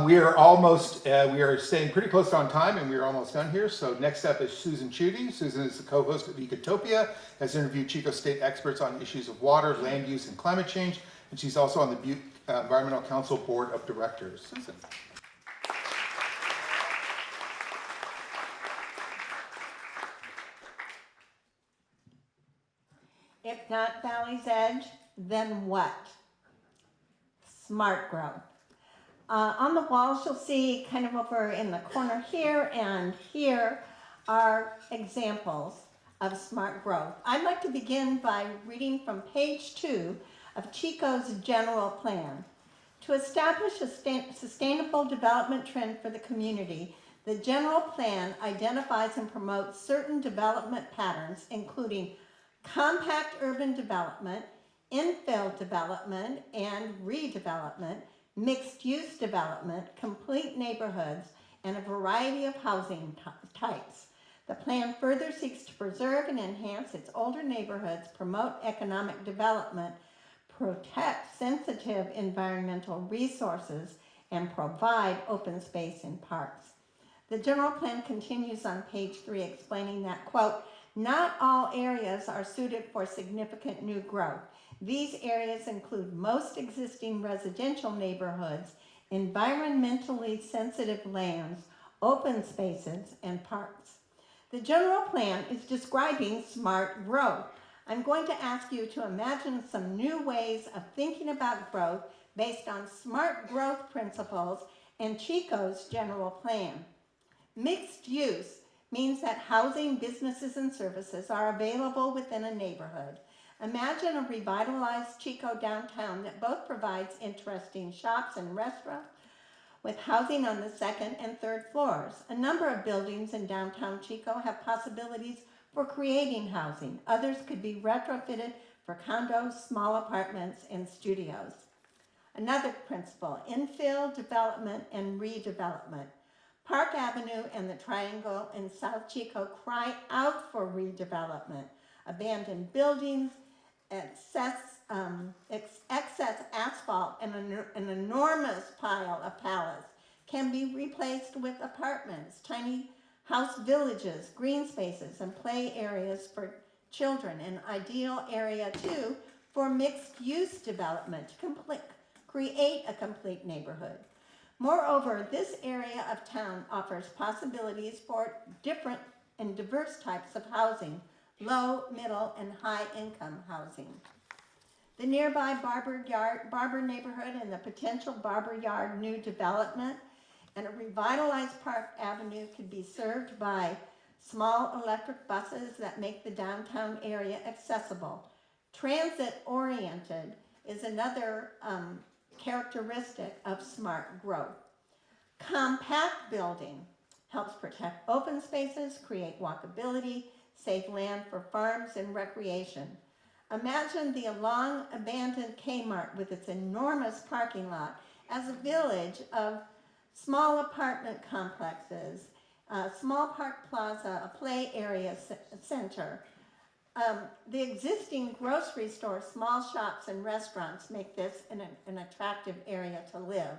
We are staying pretty close on time, and we are almost done here. So next up is Susan Tchudi. Susan is the co-host of Ecotopia, has interviewed Chico State experts on issues of water, land use, and climate change, and she's also on the Butte Environmental Council Board of Directors. Susan. If not Valley's Edge, then what? Smart growth. On the walls, you'll see kind of over in the corner here and here are examples of smart growth. I'd like to begin by reading from page 2 of Chico's general plan. To establish a sustainable development trend for the community, the general plan identifies and promotes certain development patterns, including compact urban development, infill development and redevelopment, mixed-use development, complete neighborhoods, and a variety of housing types. The plan further seeks to preserve and enhance its older neighborhoods, promote economic development, protect sensitive environmental resources, and provide open space in parks. The general plan continues on page 3 explaining that, quote, not all areas are suited for significant new growth. These areas include most existing residential neighborhoods environmentally sensitive lands, open spaces, and parks. The general plan is describing smart growth. I'm going to ask you to imagine some new ways of thinking about growth based on smart growth principles and Chico's general plan. Mixed use means that housing, businesses, and services are available within a neighborhood. Imagine a revitalized Chico downtown that both provides interesting shops and restaurants with housing on the second and third floors. A number of buildings in downtown Chico have possibilities for creating housing. Others could be retrofitted for condos, small apartments, and studios. Another principle, infill development and redevelopment. Park Avenue and the Triangle in South Chico cry out for redevelopment. Abandoned buildings, excess asphalt, and an enormous pile of pallets can be replaced with apartments, tiny house villages, green spaces, and play areas for children, an ideal area too for mixed-use development to create a complete neighborhood. Moreover, this area of town offers possibilities for different and diverse types of housing, low, middle, and high-income housing. The nearby Barber neighborhood and the potential Barber Yard new development and a revitalized Park Avenue could be served by small electric buses that make the downtown area accessible. Transit-oriented is another characteristic of smart growth. Compact building helps protect open spaces, create walkability, save land for farms and recreation. Imagine the long abandoned Kmart with its enormous parking lot as a village of small apartment complexes, a small park plaza, a play area center. The existing grocery store, small shops, and restaurants make this an attractive area to live.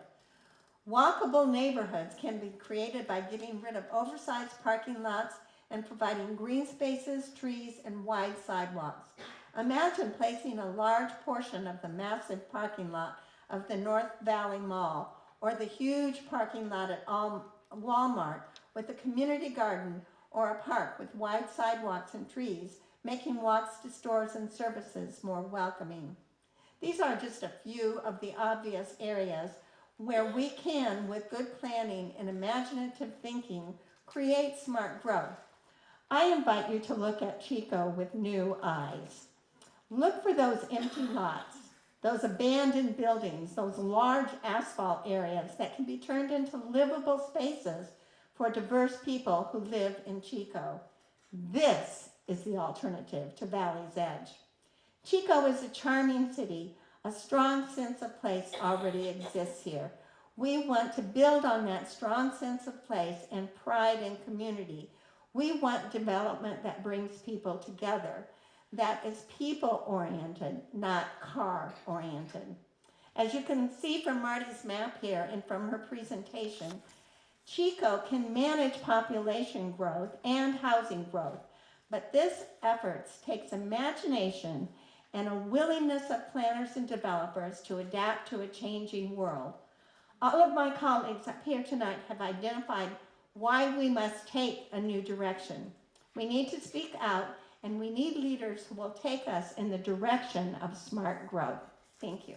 Walkable neighborhoods can be created by getting rid of oversized parking lots and providing green spaces, trees, and wide sidewalks. Imagine placing a large portion of the massive parking lot of the North Valley Mall or the huge parking lot at Walmart with a community garden or a park with wide sidewalks and trees, making walks to stores and services more welcoming. These are just a few of the obvious areas where we can, with good planning and imaginative thinking, create smart growth. I invite you to look at Chico with new eyes. Look for those empty lots, those abandoned buildings, those large asphalt areas that can be turned into livable spaces for diverse people who live in Chico. This is the alternative to Valley's Edge. Chico is a charming city. A strong sense of place already exists here. We want to build on that strong sense of place and pride and community. We want development that brings people together, that is people-oriented, not car-oriented. As you can see from Marty's map here and from her presentation, Chico can manage population growth and housing growth, but this effort takes imagination and a willingness of planners and developers to adapt to a changing world. All of my colleagues up here tonight have identified why we must take a new direction. We need to speak out, and we need leaders who will take us in the direction of smart growth. Thank you.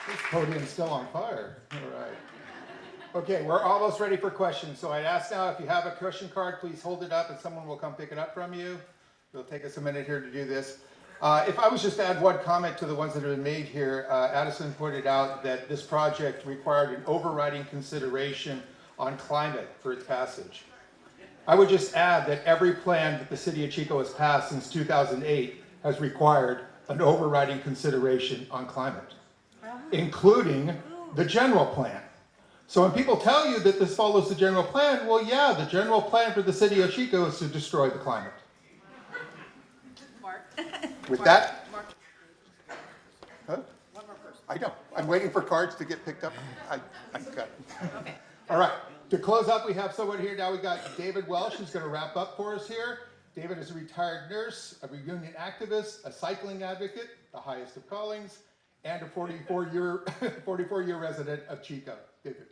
This podium's still on fire. All right. Okay, we're almost ready for questions. So I'd ask now if you have a question card, please hold it up and someone will come pick it up from you. It'll take us a minute here to do this. If I was just to add one comment to the ones that have been made here, Addison pointed out that this project required an overriding consideration on climate for its passage. I would just add that every plan that the city of Chico has passed since 2008 has required an overriding consideration on climate, including the general plan. So when people tell you that this follows the general plan, well, yeah, the general plan for the city of Chico is to destroy the climate. Mark. With that, Mark. huh? One more person. I know. I'm waiting for cards to get picked up. I got it. Okay. All right. To close up, we have someone here now. We got David Welch, who's going to wrap up for us here. David is a retired nurse, a union activist, a cycling advocate, the highest of callings, and a 44-year resident of Chico. David.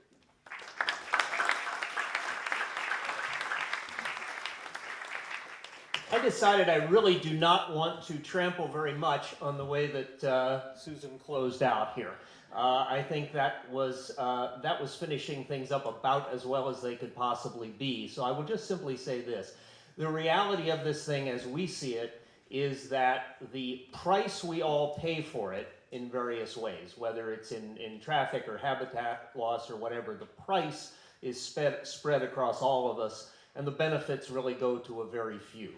I decided I really do not want to trample very much on the way that Susan closed out here. I think that was finishing things up about as well as they could possibly be. So I would just simply say this. The reality of this thing as we see it is that the price we all pay for it in various ways, whether it's in traffic or habitat loss or whatever, the price is spread across all of us, and the benefits really go to a very few.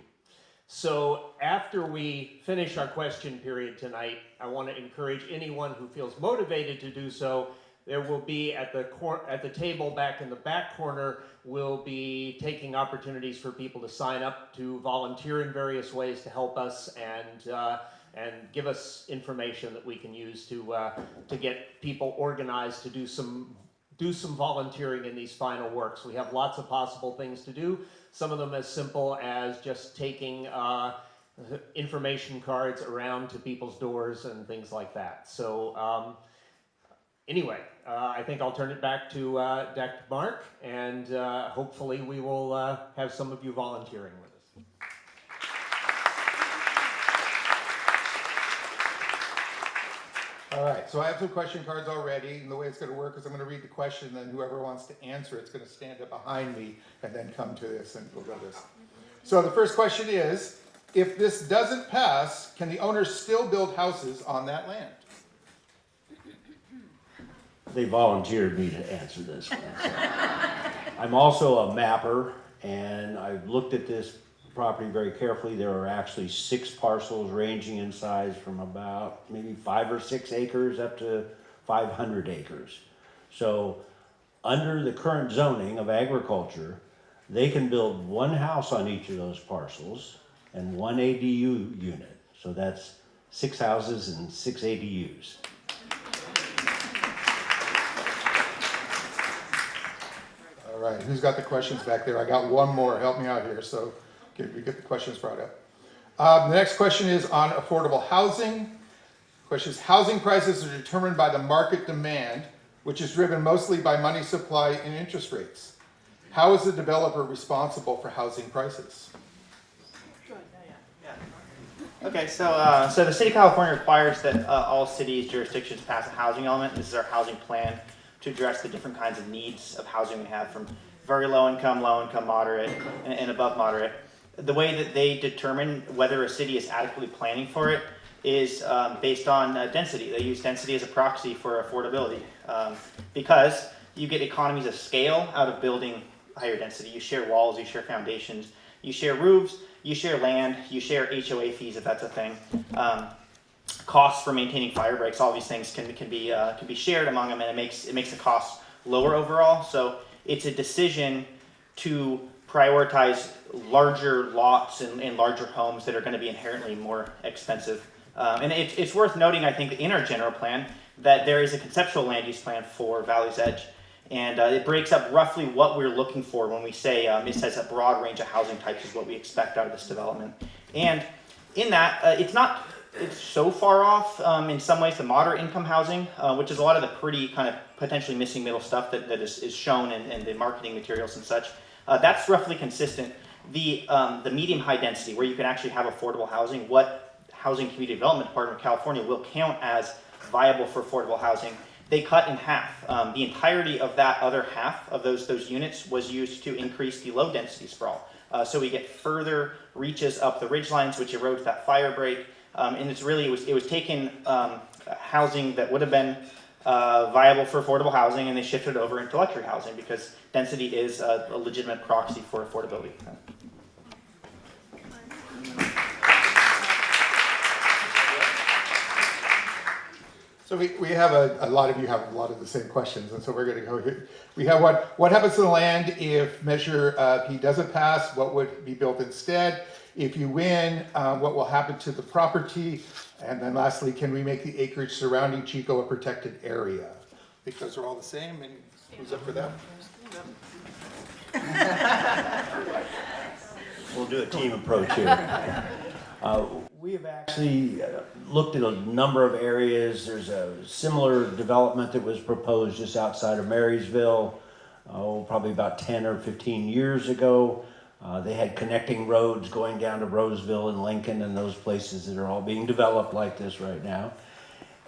So after we finish our question period tonight, I want to encourage anyone who feels motivated to do so. There will be at the table back in the back corner, we'll be taking opportunities for people to sign up to volunteer in various ways to help us and give us information that we can use to get people organized to do some volunteering in these final works. We have lots of possible things to do. Some of them as simple as just taking information cards around to people's doors and things like that. So anyway, I think I'll turn it back to Dr. Mark, and hopefully we will have some of you volunteering with us. All right, so I have some question cards already, and the way it's going to work is I'm going to read the question, then whoever wants to answer it's going to stand up behind me and then come to this, and we'll go this. So the first question is, if this doesn't pass, can the owners still build houses on that land? They volunteered me to answer this one. So. I'm also a mapper, and I've looked at this property very carefully. There are actually 6 parcels ranging in size from about maybe 5 or 6 acres up to 500 acres. So under the current zoning of agriculture, they can build 1 house on each of those parcels and 1 ADU unit. So that's 6 houses and 6 ADUs. All right, who's got the questions back there? I got one more. Help me out here. So we get the questions brought up. The next question is on affordable housing. The question is, housing prices are determined by the market demand, which is driven mostly by money supply and interest rates. How is the developer responsible for housing prices? Okay, so the state of California requires that all cities, jurisdictions pass a housing element. This is our housing plan to address the different kinds of needs of housing we have, from very low income, moderate, and above moderate. The way that they determine whether a city is adequately planning for it is based on density. They use density as a proxy for affordability because you get economies of scale out of building higher density. You share walls, you share foundations, you share roofs, you share land, you share HOA fees if that's a thing. Costs for maintaining fire breaks, all these things can be shared among them, and it makes the cost lower overall. So it's a decision to prioritize larger lots and larger homes that are going to be inherently more expensive. And it's worth noting, I think, in our general plan that there is a conceptual land use plan for Valley's Edge, and it breaks up roughly what we're looking for when we say it says a broad range of housing types is what we expect out of this development. And in that, it's so far off in some ways the moderate income housing, which is a lot of the pretty kind of potentially missing middle stuff that is shown in the marketing materials and such. That's roughly consistent. The medium high density, where you can actually have affordable housing, what Housing Community Development Department of California will count as viable for affordable housing, they cut in half. The entirety of that other half of those units was used to increase the low density sprawl. So we get further reaches up the ridgelines, which erodes that fire break. And it was taking housing that would have been viable for affordable housing, and they shifted over into luxury housing because density is a legitimate proxy for affordability. So we have a lot of you have a lot of the same questions, and so we're going to go here. We have what happens to the land if Measure P doesn't pass? What would be built instead? If you win, what will happen to the property? And then lastly, can we make the acreage surrounding Chico a protected area? I think those are all the same, and who's up for that? We'll do a team approach here. We have actually looked at a number of areas. There's a similar development that was proposed just outside of Marysville, probably about 10 or 15 years ago. They had connecting roads going down to Roseville and Lincoln and those places that are all being developed like this right now.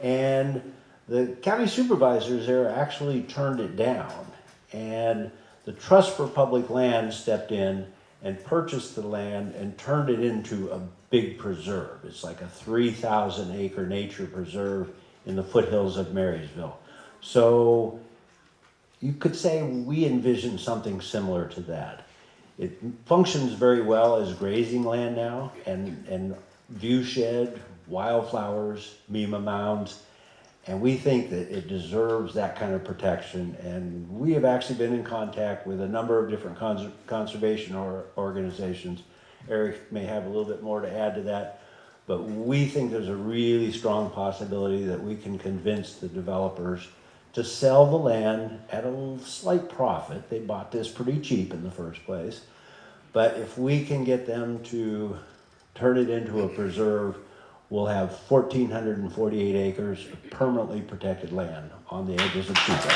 And the county supervisors there actually turned it down. And the Trust for Public Land stepped in and purchased the land and turned it into a big preserve. It's like a 3,000 acre nature preserve in the foothills of Marysville. So you could say we envision something similar to that. It functions very well as grazing land now, and view shed, wildflowers, Mima mounds, and we think that it deserves that kind of protection. And we have actually been in contact with a number of different conservation organizations. Eric may have a little bit more to add to that, but we think there's a really strong possibility that we can convince the developers to sell the land at a slight profit. They bought this pretty cheap in the first place. But if we can get them to turn it into a preserve, we'll have 1,448 acres of permanently protected land on the edges of Chico.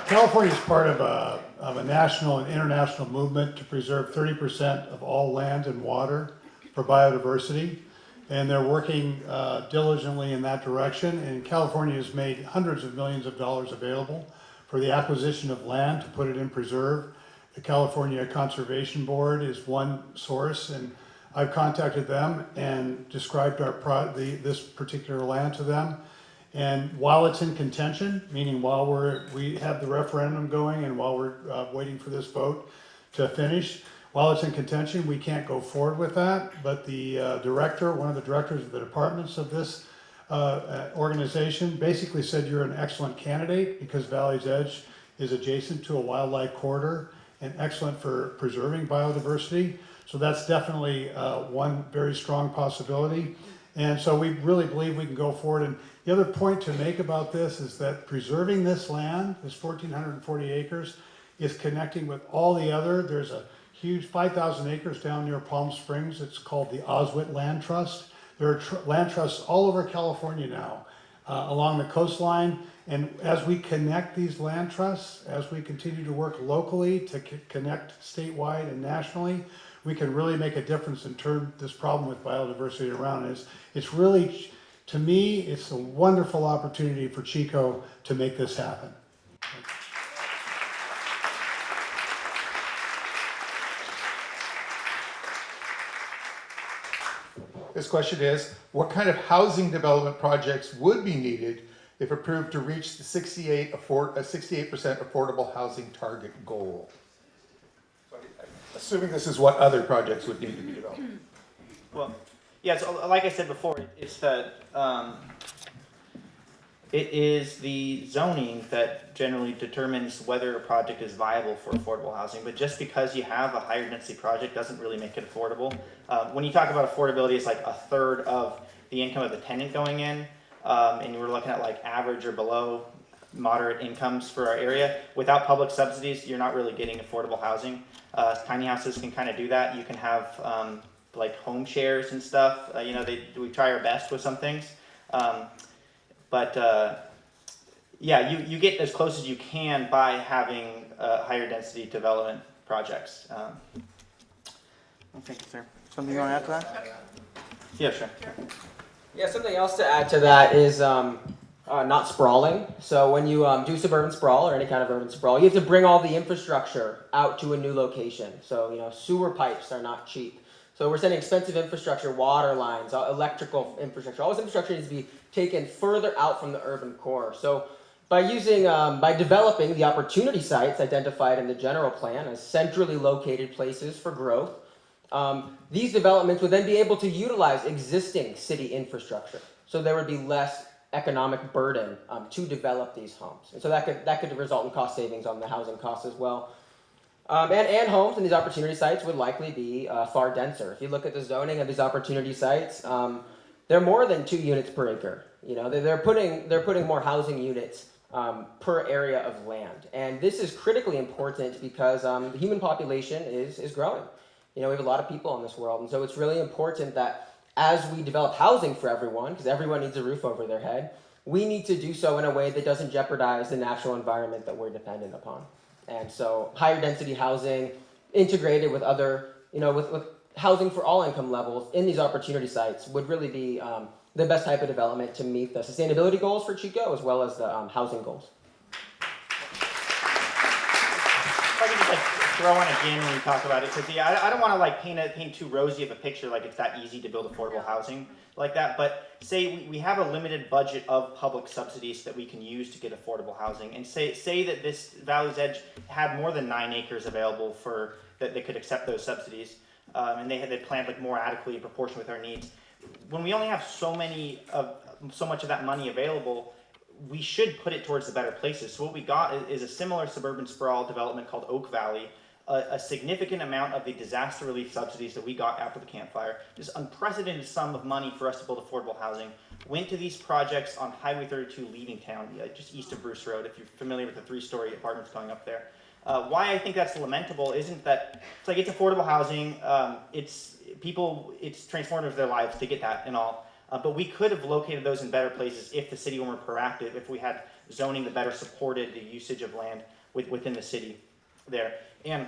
California is part of a national and international movement to preserve 30% of all land and water for biodiversity. And they're working diligently in that direction. And California has made hundreds of millions of dollars available for the acquisition of land to put it in preserve. The California Conservation Board is one source, and I've contacted them and described this particular land to them. And while it's in contention, meaning while we have the referendum going and while we're waiting for this vote to finish, while it's in contention, we can't go forward with that. But the one of the directors of the departments of this organization basically said you're an excellent candidate because Valley's Edge is adjacent to a wildlife corridor and excellent for preserving biodiversity. So that's definitely one very strong possibility. And so we really believe we can go forward. And the other point to make about this is that preserving this land, this 1,440 acres, is connecting with all the other. There's a huge 5,000 acres down near Palm Springs. It's called the Oswit Land Trust. There are land trusts all over California now along the coastline. And as we connect these land trusts, as we continue to work locally to connect statewide and nationally, we can really make a difference and turn this problem with biodiversity around. It's really, to me, it's a wonderful opportunity for Chico to make this happen. This question is, what kind of housing development projects would be needed if approved to reach the 68% affordable housing target goal? Assuming this is what other projects would need to be developed. Well, yeah, so like I said before, it's that it is the zoning that generally determines whether a project is viable for affordable housing. But just because you have a higher density project doesn't really make it affordable. When you talk about affordability, it's like a third of the income of the tenant going in, and we're looking at like average or below moderate incomes for our area. Without public subsidies, you're not really getting affordable housing. Tiny houses can kind of do that. You can have like home shares and stuff. We try our best with some things. Yeah, you get as close as you can by having higher density development projects. Thank you, sir. Something you want to add to that? Yeah, sure. Yeah, something else to add to that is not sprawling. So when you do suburban sprawl or any kind of urban sprawl, you have to bring all the infrastructure out to a new location. So, sewer pipes are not cheap. So we're sending expensive infrastructure, water lines, electrical infrastructure. All this infrastructure needs to be taken further out from the urban core. So by developing the opportunity sites identified in the general plan as centrally located places for growth, these developments would then be able to utilize existing city infrastructure. So there would be less economic burden to develop these homes. And so that could result in cost savings on the housing costs as well. And homes in these opportunity sites would likely be far denser. If you look at the zoning of these opportunity sites, they're more than 2 units per acre. You know, they're putting more housing units per area of land, and this is critically important because the human population is growing. You know, we have a lot of people in this world, and so it's really important that as we develop housing for everyone, because everyone needs a roof over their head, we need to do so in a way that doesn't jeopardize the natural environment that we're dependent upon. And so higher density housing integrated with other, you know, with housing for all income levels in these opportunity sites would really be the best type of development to meet the sustainability goals for Chico as well as the housing goals. If I could just like throw on again when you talk about it, because yeah, I don't want to like paint too rosy of a picture, like it's that easy to build affordable housing like that. But say we have a limited budget of public subsidies that we can use to get affordable housing, and say that this Valley's Edge had more than 9 acres available for that they could accept those subsidies, and they planned like more adequately in proportion with our needs. When we only have so much of that money available, we should put it towards the better places. So what we got is a similar suburban sprawl development called Oak Valley. A significant amount of the disaster relief subsidies that we got after the Camp Fire, this unprecedented sum of money for us to build affordable housing, went to these projects on Highway 32 leaving town, just east of Bruce Road, if you're familiar with the 3-story apartments going up there. Why I think that's lamentable isn't that it's affordable housing, it's transformative their lives to get that and all. But we could have located those in better places if the city were more proactive, if we had zoning that better supported the usage of land within the city there. And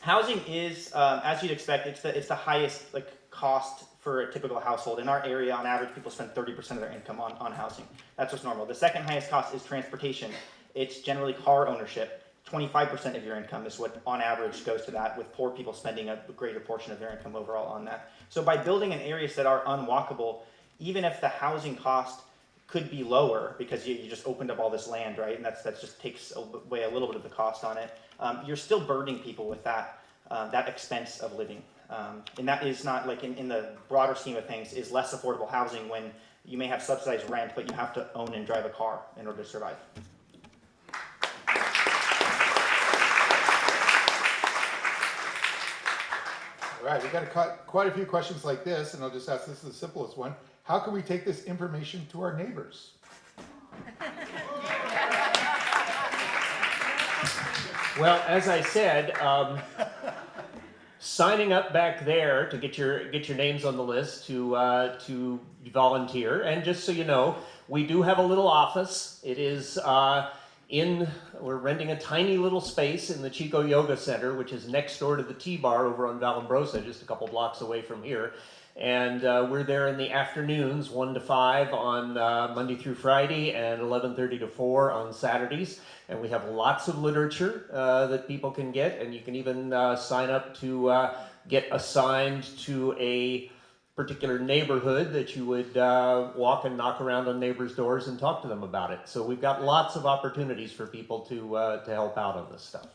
housing is, as you'd expect, it's the highest cost for a typical household. In our area, on average, people spend 30% of their income on housing. That's what's normal. The second highest cost is transportation. It's generally car ownership. 25% of your income is what, on average, goes to that, with poor people spending a greater portion of their income overall on that. So by building in areas that are unwalkable, even if the housing cost could be lower because you just opened up all this land, right? And that just takes away a little bit of the cost on it. You're still burdening people with that expense of living. And that is not, in the broader scheme of things, is less affordable housing when you may have subsidized rent, but you have to own and drive a car in order to survive. All right, we've got quite a few questions like this, and I'll just ask this is the simplest one. How can we take this information to our neighbors? Well, as I said, signing up back there to get your names on the list to volunteer, and just so you know, we do have a little office. It is we're renting a tiny little space in the Chico Yoga Center, which is next door to the T-Bar over on Vallombrosa, just a couple blocks away from here. And we're there in the afternoons, 1 to 5 on Monday through Friday, and 11:30 to 4 on Saturdays. And we have lots of literature that people can get, and you can even sign up to get assigned to a particular neighborhood that you would walk and knock around on neighbors' doors and talk to them about it. So we've got lots of opportunities for people to help out on this stuff.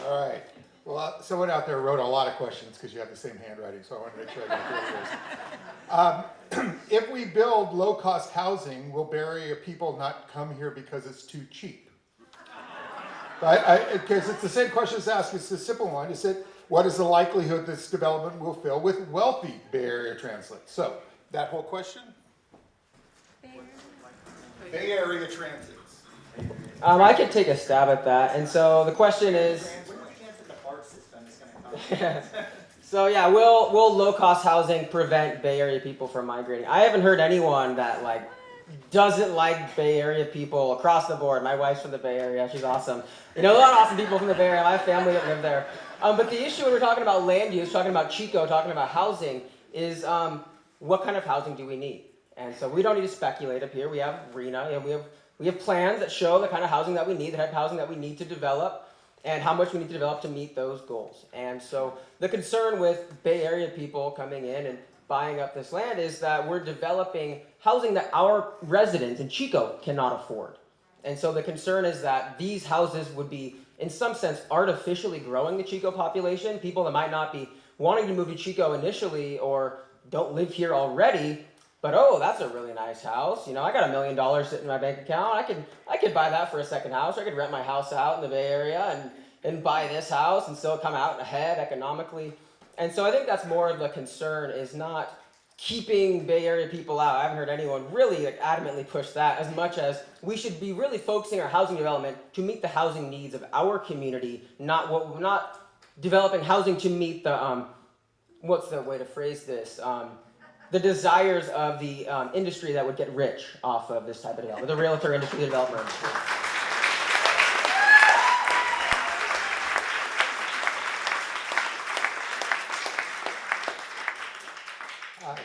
All right. Well, someone out there wrote a lot of questions because you have the same handwriting, so I want to make sure I got through yours. If we build low-cost housing, will Bay Area people not come here because it's too cheap? Because it's the same question as asked. It's the simple one. Is it what is the likelihood this development will fill with wealthy Bay Area transits? So that whole question. Bay Area transits. I could take a stab at that. And so the question is. So yeah, will low-cost housing prevent Bay Area people from migrating? I haven't heard anyone that doesn't like Bay Area people across the board. My wife's from the Bay Area. She's awesome. You know, a lot of awesome people from the Bay Area. I have family that live there. But the issue when we're talking about land use, talking about Chico, talking about housing, is what kind of housing do we need? And so we don't need to speculate up here. We have RENA, and we have plans that show the kind of housing that we need, the type of housing that we need to develop, and how much we need to develop to meet those goals. And so the concern with Bay Area people coming in and buying up this land is that we're developing housing that our residents in Chico cannot afford. And so the concern is that these houses would be, in some sense, artificially growing the Chico population. People that might not be wanting to move to Chico initially or don't live here already, but oh, that's a really nice house. You know, I got $1 million sitting in my bank account. I could buy that for a second house. Or I could rent my house out in the Bay Area, and buy this house and still come out ahead economically. And so I think that's more of the concern, is not keeping Bay Area people out. I haven't heard anyone really like adamantly push that, as much as we should be really focusing our housing development to meet the housing needs of our community, not developing housing to meet the what's the way to phrase this? The desires of the industry that would get rich off of this type of development, the realtor industry, the developer industry.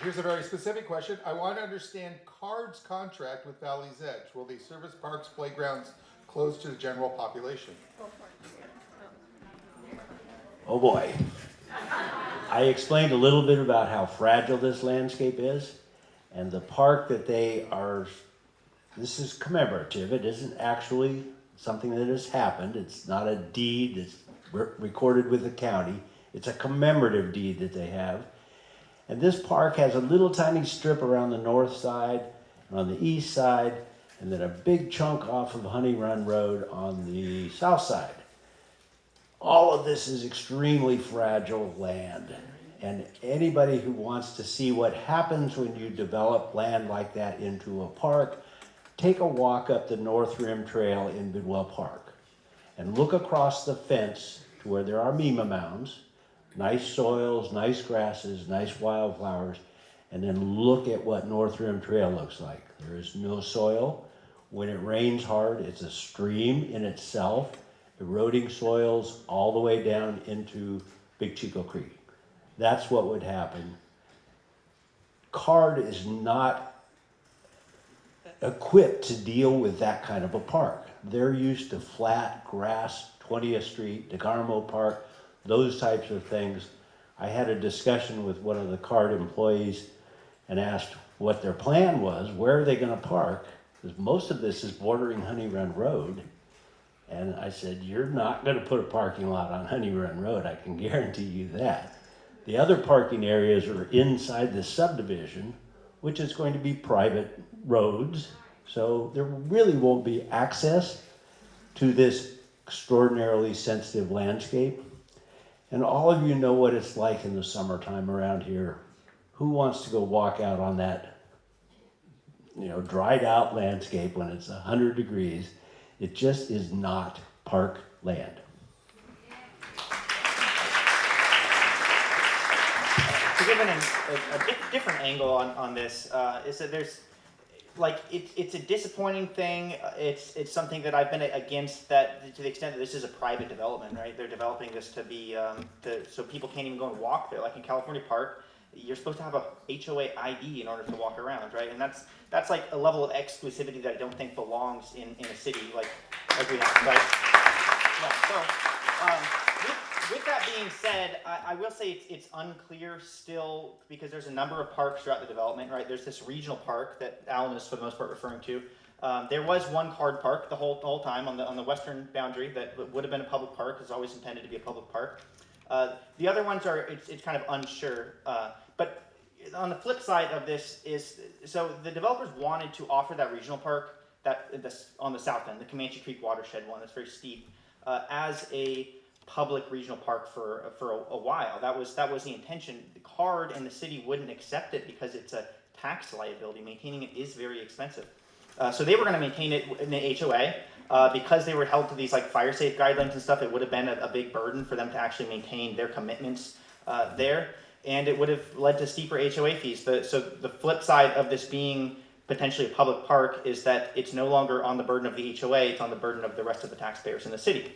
Here's a very specific question. I want to understand CARD's contract with Valley's Edge. Will they service parks, playgrounds closed to the general population? Oh boy. I explained a little bit about how fragile this landscape is, and the park that they are, this is commemorative. It isn't actually something that has happened. It's not a deed that's recorded with the county. It's a commemorative deed that they have. And this park has a little tiny strip around the north side and on the east side, and then a big chunk off of Honey Run Road on the south side. All of this is extremely fragile land. And anybody who wants to see what happens when you develop land like that into a park, take a walk up the North Rim Trail in Bidwell Park and look across the fence to where there are Mima mounds. Nice soils, nice grasses, nice wildflowers, and then look at what North Rim Trail looks like. There is no soil. When it rains hard, it's a stream in itself, eroding soils all the way down into Big Chico Creek. That's what would happen. CARD is not equipped to deal with that kind of a park. They're used to flat grass, 20th Street, DeGarmo Park, those types of things. I had a discussion with one of the CARD employees and asked what their plan was. Where are they going to park? Because most of this is bordering Honey Run Road. And I said, you're not going to put a parking lot on Honey Run Road. I can guarantee you that. The other parking areas are inside the subdivision, which is going to be private roads. So there really won't be access to this extraordinarily sensitive landscape. And all of you know what it's like in the summertime around here. Who wants to go walk out on that, dried out landscape when it's 100 degrees? It just is not park land. To give a different angle on this, is that there's, it's a disappointing thing. It's something that I've been against, that to the extent that this is a private development, right? They're developing this to be so people can't even go and walk there. Like in California Park, you're supposed to have a HOA ID in order to walk around, right? And that's like a level of exclusivity that I don't think belongs in a city like we have, right? Yeah. So with that being said, I will say it's unclear still, because there's a number of parks throughout the development, right? There's this regional park that Alan is for the most part referring to. There was one CARD park the whole time on the western boundary that would have been a public park. It's always intended to be a public park. The other ones it's kind of unsure. But on the flip side of this is, so the developers wanted to offer that regional park on the south end, the Comanche Creek watershed one that's very steep, as a public regional park for a while. That was the intention. The CARD and the city wouldn't accept it because it's a tax liability. Maintaining it is very expensive. So they were going to maintain it in the HOA. Because they were held to these fire safe guidelines and stuff, it would have been a big burden for them to actually maintain their commitments there, and it would have led to steeper HOA fees. So the flip side of this being potentially a public park is that it's no longer on the burden of the HOA, it's on the burden of the rest of the taxpayers in the city.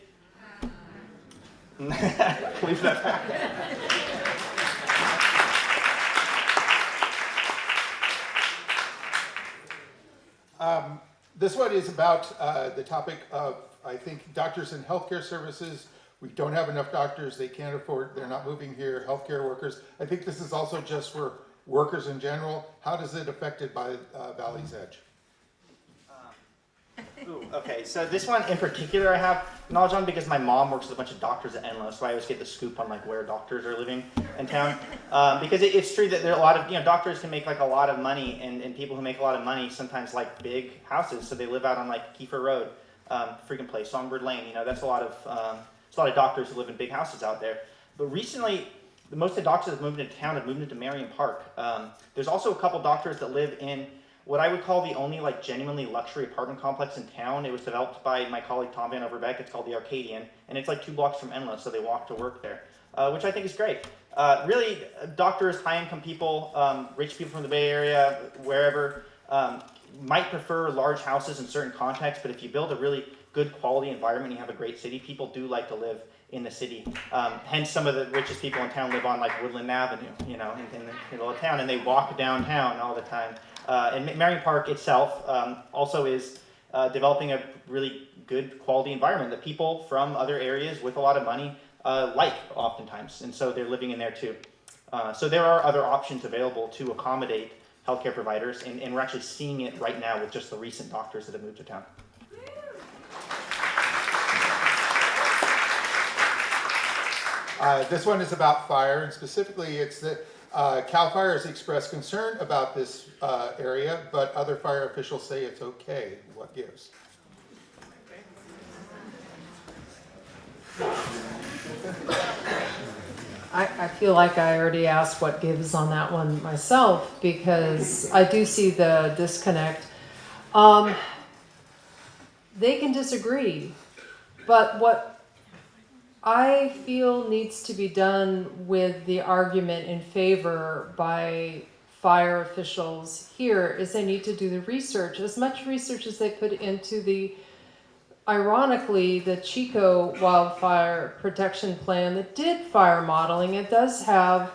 Leave that back. This one is about the topic of, I think, doctors and healthcare services. We don't have enough doctors. They can't afford, they're not moving here, healthcare workers. I think this is also just for workers in general. How does it affected by Valley's Edge? Okay, so this one in particular I have knowledge on because my mom works with a bunch of doctors at Enloe, so I always get the scoop on where doctors are living in town. Because it's true that there are a lot of, doctors can make a lot of money, and people who make a lot of money sometimes like big houses, so they live out on Kiefer Road, freaking place, Songbird Lane, that's a lot of there's a lot of doctors who live in big houses out there. But recently, most of the doctors that have moved into town have moved into Marion Park. There's also a couple doctors that live in what I would call the only like genuinely luxury apartment complex in town. It was developed by my colleague Tom Van Overbeck. It's called the Arcadian, and it's like 2 blocks from Enloe, so they walk to work there, which I think is great. Really, doctors, high-income people, rich people from the Bay Area, wherever, might prefer large houses in certain contexts, but if you build a really good quality environment, you have a great city, people do like to live in the city. Hence, some of the richest people in town live on like Woodland Avenue, you know, in the middle of town, and they walk downtown all the time. And Marion Park itself also is developing a really good quality environment that people from other areas with a lot of money like oftentimes, and so they're living in there too. So there are other options available to accommodate healthcare providers, and we're actually seeing it right now with just the recent doctors that have moved to town. This one is about fire, and specifically it's that CAL FIRE has expressed concern about this area, but other fire officials say it's okay. What gives? I feel like I already asked what gives on that one myself, because I do see the disconnect. They can disagree, but what I feel needs to be done with the argument in favor by fire officials here is they need to do the research, as much research as they put into the, ironically, the Chico wildfire protection plan that did fire modeling. It does have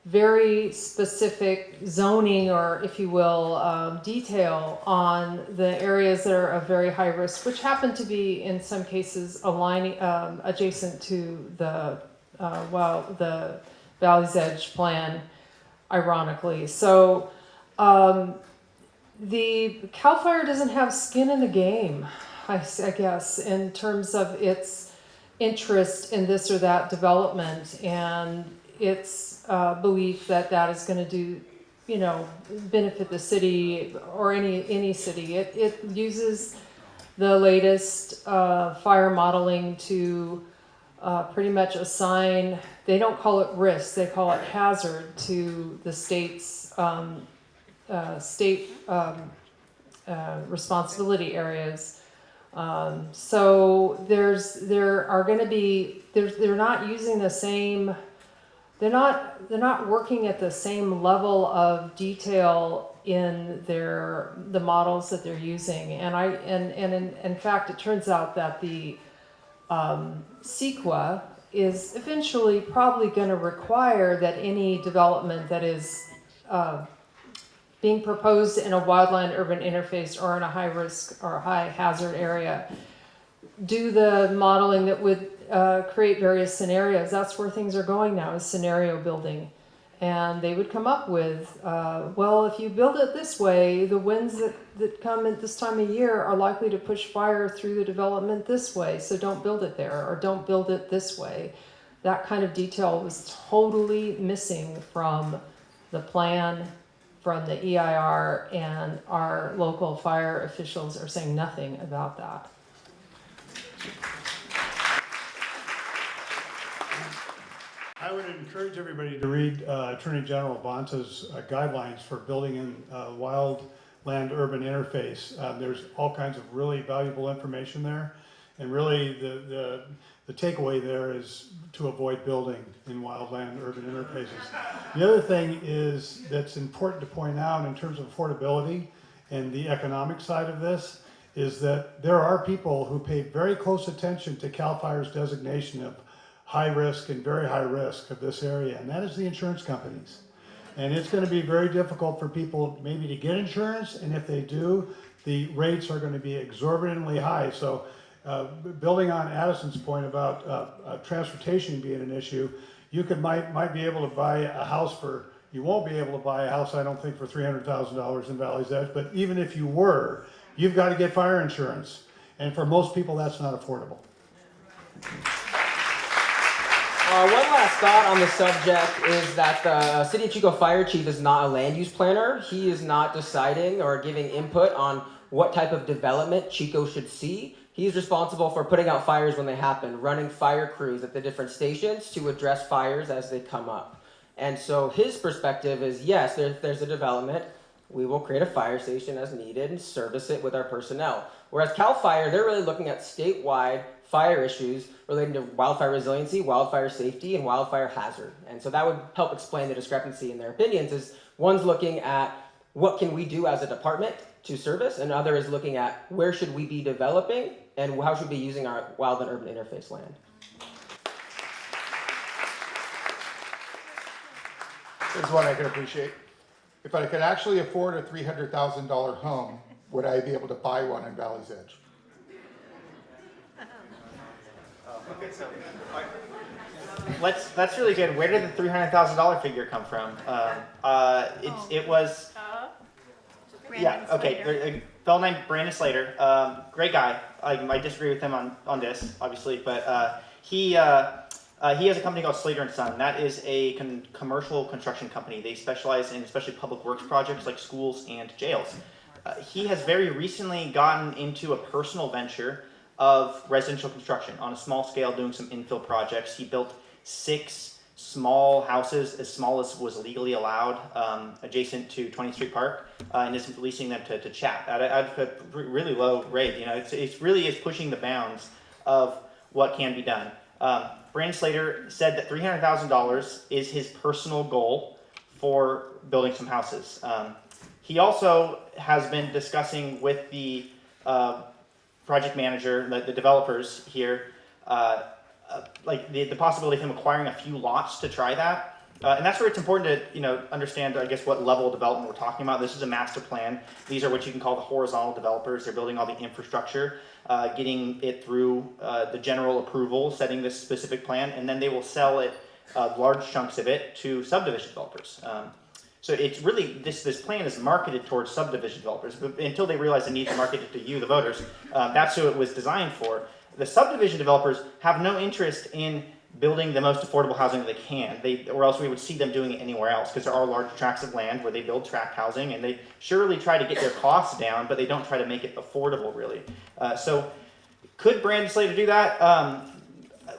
very specific zoning, or if you will, detail on the areas that are of very high risk, which happen to be in some cases aligning adjacent to the the Valley's Edge plan, ironically. So the CAL FIRE doesn't have skin in the game, I guess, in terms of its interest in this or that development and its belief that that is going to do, you know, benefit the city or any city. It uses the latest fire modeling to pretty much assign, they don't call it risk, they call it hazard to the state's responsibility areas. So there are going to be, they're not using the same, they're not working at the same level of detail in the models that they're using. And in fact, it turns out that the CEQA is eventually probably going to require that any development that is being proposed in a wildland urban interface or in a high risk or high hazard area do the modeling that would create various scenarios. That's where things are going now, is scenario building. And they would come up with, well, if you build it this way, the winds that come at this time of year are likely to push fire through the development this way, so don't build it there, or don't build it this way. That kind of detail was totally missing from the plan, from the EIR, and our local fire officials are saying nothing about that. I would encourage everybody to read Attorney General Bonta's guidelines for building in wildland urban interface. There's all kinds of really valuable information there, and really the takeaway there is to avoid building in wildland urban interfaces. The other thing is that's important to point out in terms of affordability and the economic side of this is that there are people who pay very close attention to CAL FIRE's designation of high risk and very high risk of this area, and that is the insurance companies. And it's going to be very difficult for people maybe to get insurance, and if they do, the rates are going to be exorbitantly high. So building on Addison's point about transportation being an issue, you might be able to buy a house for, you won't be able to buy a house, I don't think, for $300,000 in Valley's Edge, but even if you were, you've got to get fire insurance. And for most people, that's not affordable. One last thought on the subject is that the City of Chico Fire Chief is not a land use planner. He is not deciding or giving input on what type of development Chico should see. He's responsible for putting out fires when they happen, running fire crews at the different stations to address fires as they come up. And so his perspective is, yes, there's a development. We will create a fire station as needed and service it with our personnel. Whereas CAL FIRE, they're really looking at statewide fire issues relating to wildfire resiliency, wildfire safety, and wildfire hazard. And so that would help explain the discrepancy in their opinions, is one's looking at what can we do as a department to service, and other is looking at where should we be developing and how should we be using our wild and urban interface land. Here's one I can appreciate. If I could actually afford a $300,000 home, would I be able to buy one in Valley's Edge? Okay, so that's really good. Where did the $300,000 figure come from? It was yeah, okay. A fellow named Brandon Slater, great guy. I disagree with him on this, obviously, but he has a company called Slater & Son. That is a commercial construction company. They specialize in especially public works projects like schools and jails. He has very recently gotten into a personal venture of residential construction on a small scale, doing some infill projects. He built 6 small houses, as small as was legally allowed, adjacent to 20th Street Park, and is leasing them to CHAP at a really low rate. You know, it really is pushing the bounds of what can be done. Brandon Slater said that $300,000 is his personal goal for building some houses. He also has been discussing with the project manager, the developers here, like the possibility of him acquiring a few lots to try that. And that's where it's important to understand, I guess, what level of development we're talking about. This is a master plan. These are what you can call the horizontal developers. They're building all the infrastructure, getting it through the general approval, setting this specific plan, and then they will sell it, large chunks of it, to subdivision developers. So it's really, this plan is marketed towards subdivision developers, but until they realize the need to market it to you, the voters. That's who it was designed for. The subdivision developers have no interest in building the most affordable housing that they can, or else we would see them doing it anywhere else, because there are large tracts of land where they build tract housing, and they surely try to get their costs down, but they don't try to make it affordable, really. So could Brandon Slater do that?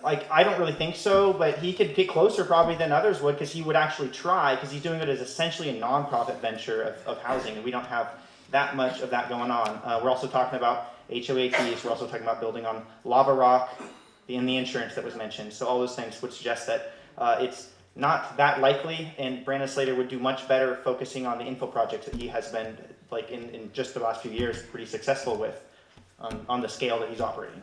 I don't really think so, but he could get closer probably than others would, because he would actually try, because he's doing it as essentially a nonprofit venture of housing, and we don't have that much of that going on. We're also talking about HOATs, we're also talking about building on lava rock, and the insurance that was mentioned. So all those things would suggest that it's not that likely, and Brandon Slater would do much better focusing on the infill projects that he has been, in just the last few years, pretty successful with on the scale that he's operating.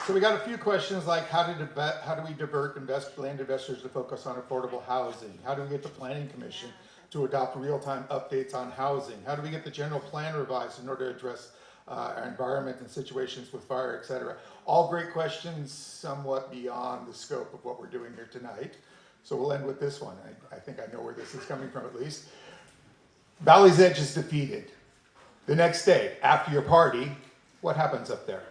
So we got a few questions like how do we divert land investors to focus on affordable housing? How do we get the Planning Commission to adopt real-time updates on housing? How do we get the general plan revised in order to address our environment and situations with fire, et cetera? All great questions, somewhat beyond the scope of what we're doing here tonight. So we'll end with this one. I think I know where this is coming from at least. Valley's Edge is defeated. The next day, after your party, what happens up there?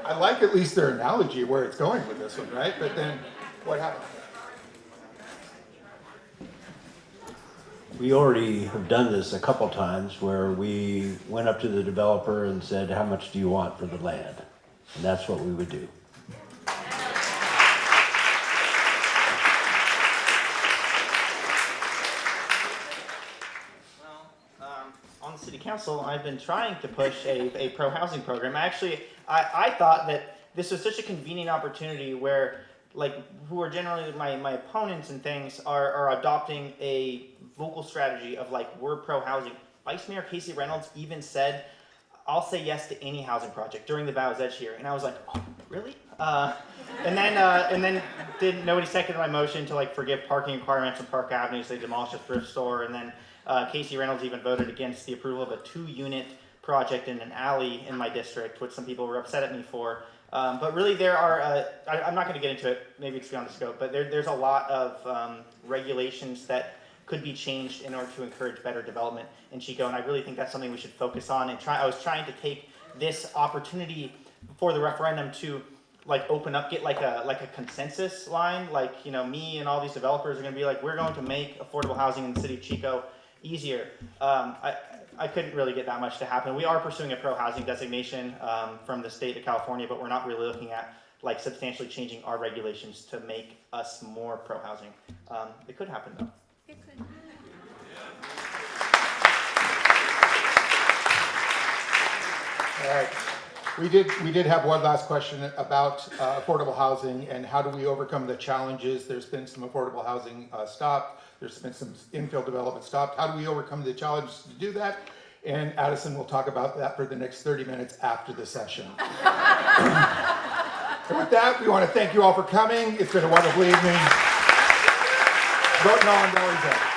I like at least their analogy of where it's going with this one, right? But then what happens? We already have done this a couple times where we went up to the developer and said, how much do you want for the land? And that's what we would do. On the city council, I've been trying to push a pro-housing program. I thought that this was such a convenient opportunity where, who are generally my opponents and things are adopting a vocal strategy of we're pro-housing. Vice Mayor Casey Reynolds even said, I'll say yes to any housing project during the Valley's Edge here. And I was like, oh, really? And then nobody seconded my motion to forgive parking requirements on Park Avenue, so they demolished a thrift store. And then Casey Reynolds even voted against the approval of a 2-unit project in an alley in my district, which some people were upset at me for. But really there are, I'm not going to get into it, maybe it's beyond the scope, but there's a lot of regulations that could be changed in order to encourage better development in Chico, and I really think that's something we should focus on. And I was trying to take this opportunity for the referendum to like open up, get like a consensus line, like, you know, me and all these developers are going to be like, we're going to make affordable housing in the city of Chico easier. I couldn't really get that much to happen. We are pursuing a pro-housing designation from the state of California, but we're not really looking at like substantially changing our regulations to make us more pro-housing. It could happen though. It could. All right. We did have one last question about affordable housing and how do we overcome the challenges. There's been some affordable housing stopped. There's been some infill development stopped. How do we overcome the challenges to do that? And Addison will talk about that for the next 30 minutes after the session. And with that, we want to thank you all for coming. It's been a wonderful evening. Vote no on Valley's Edge.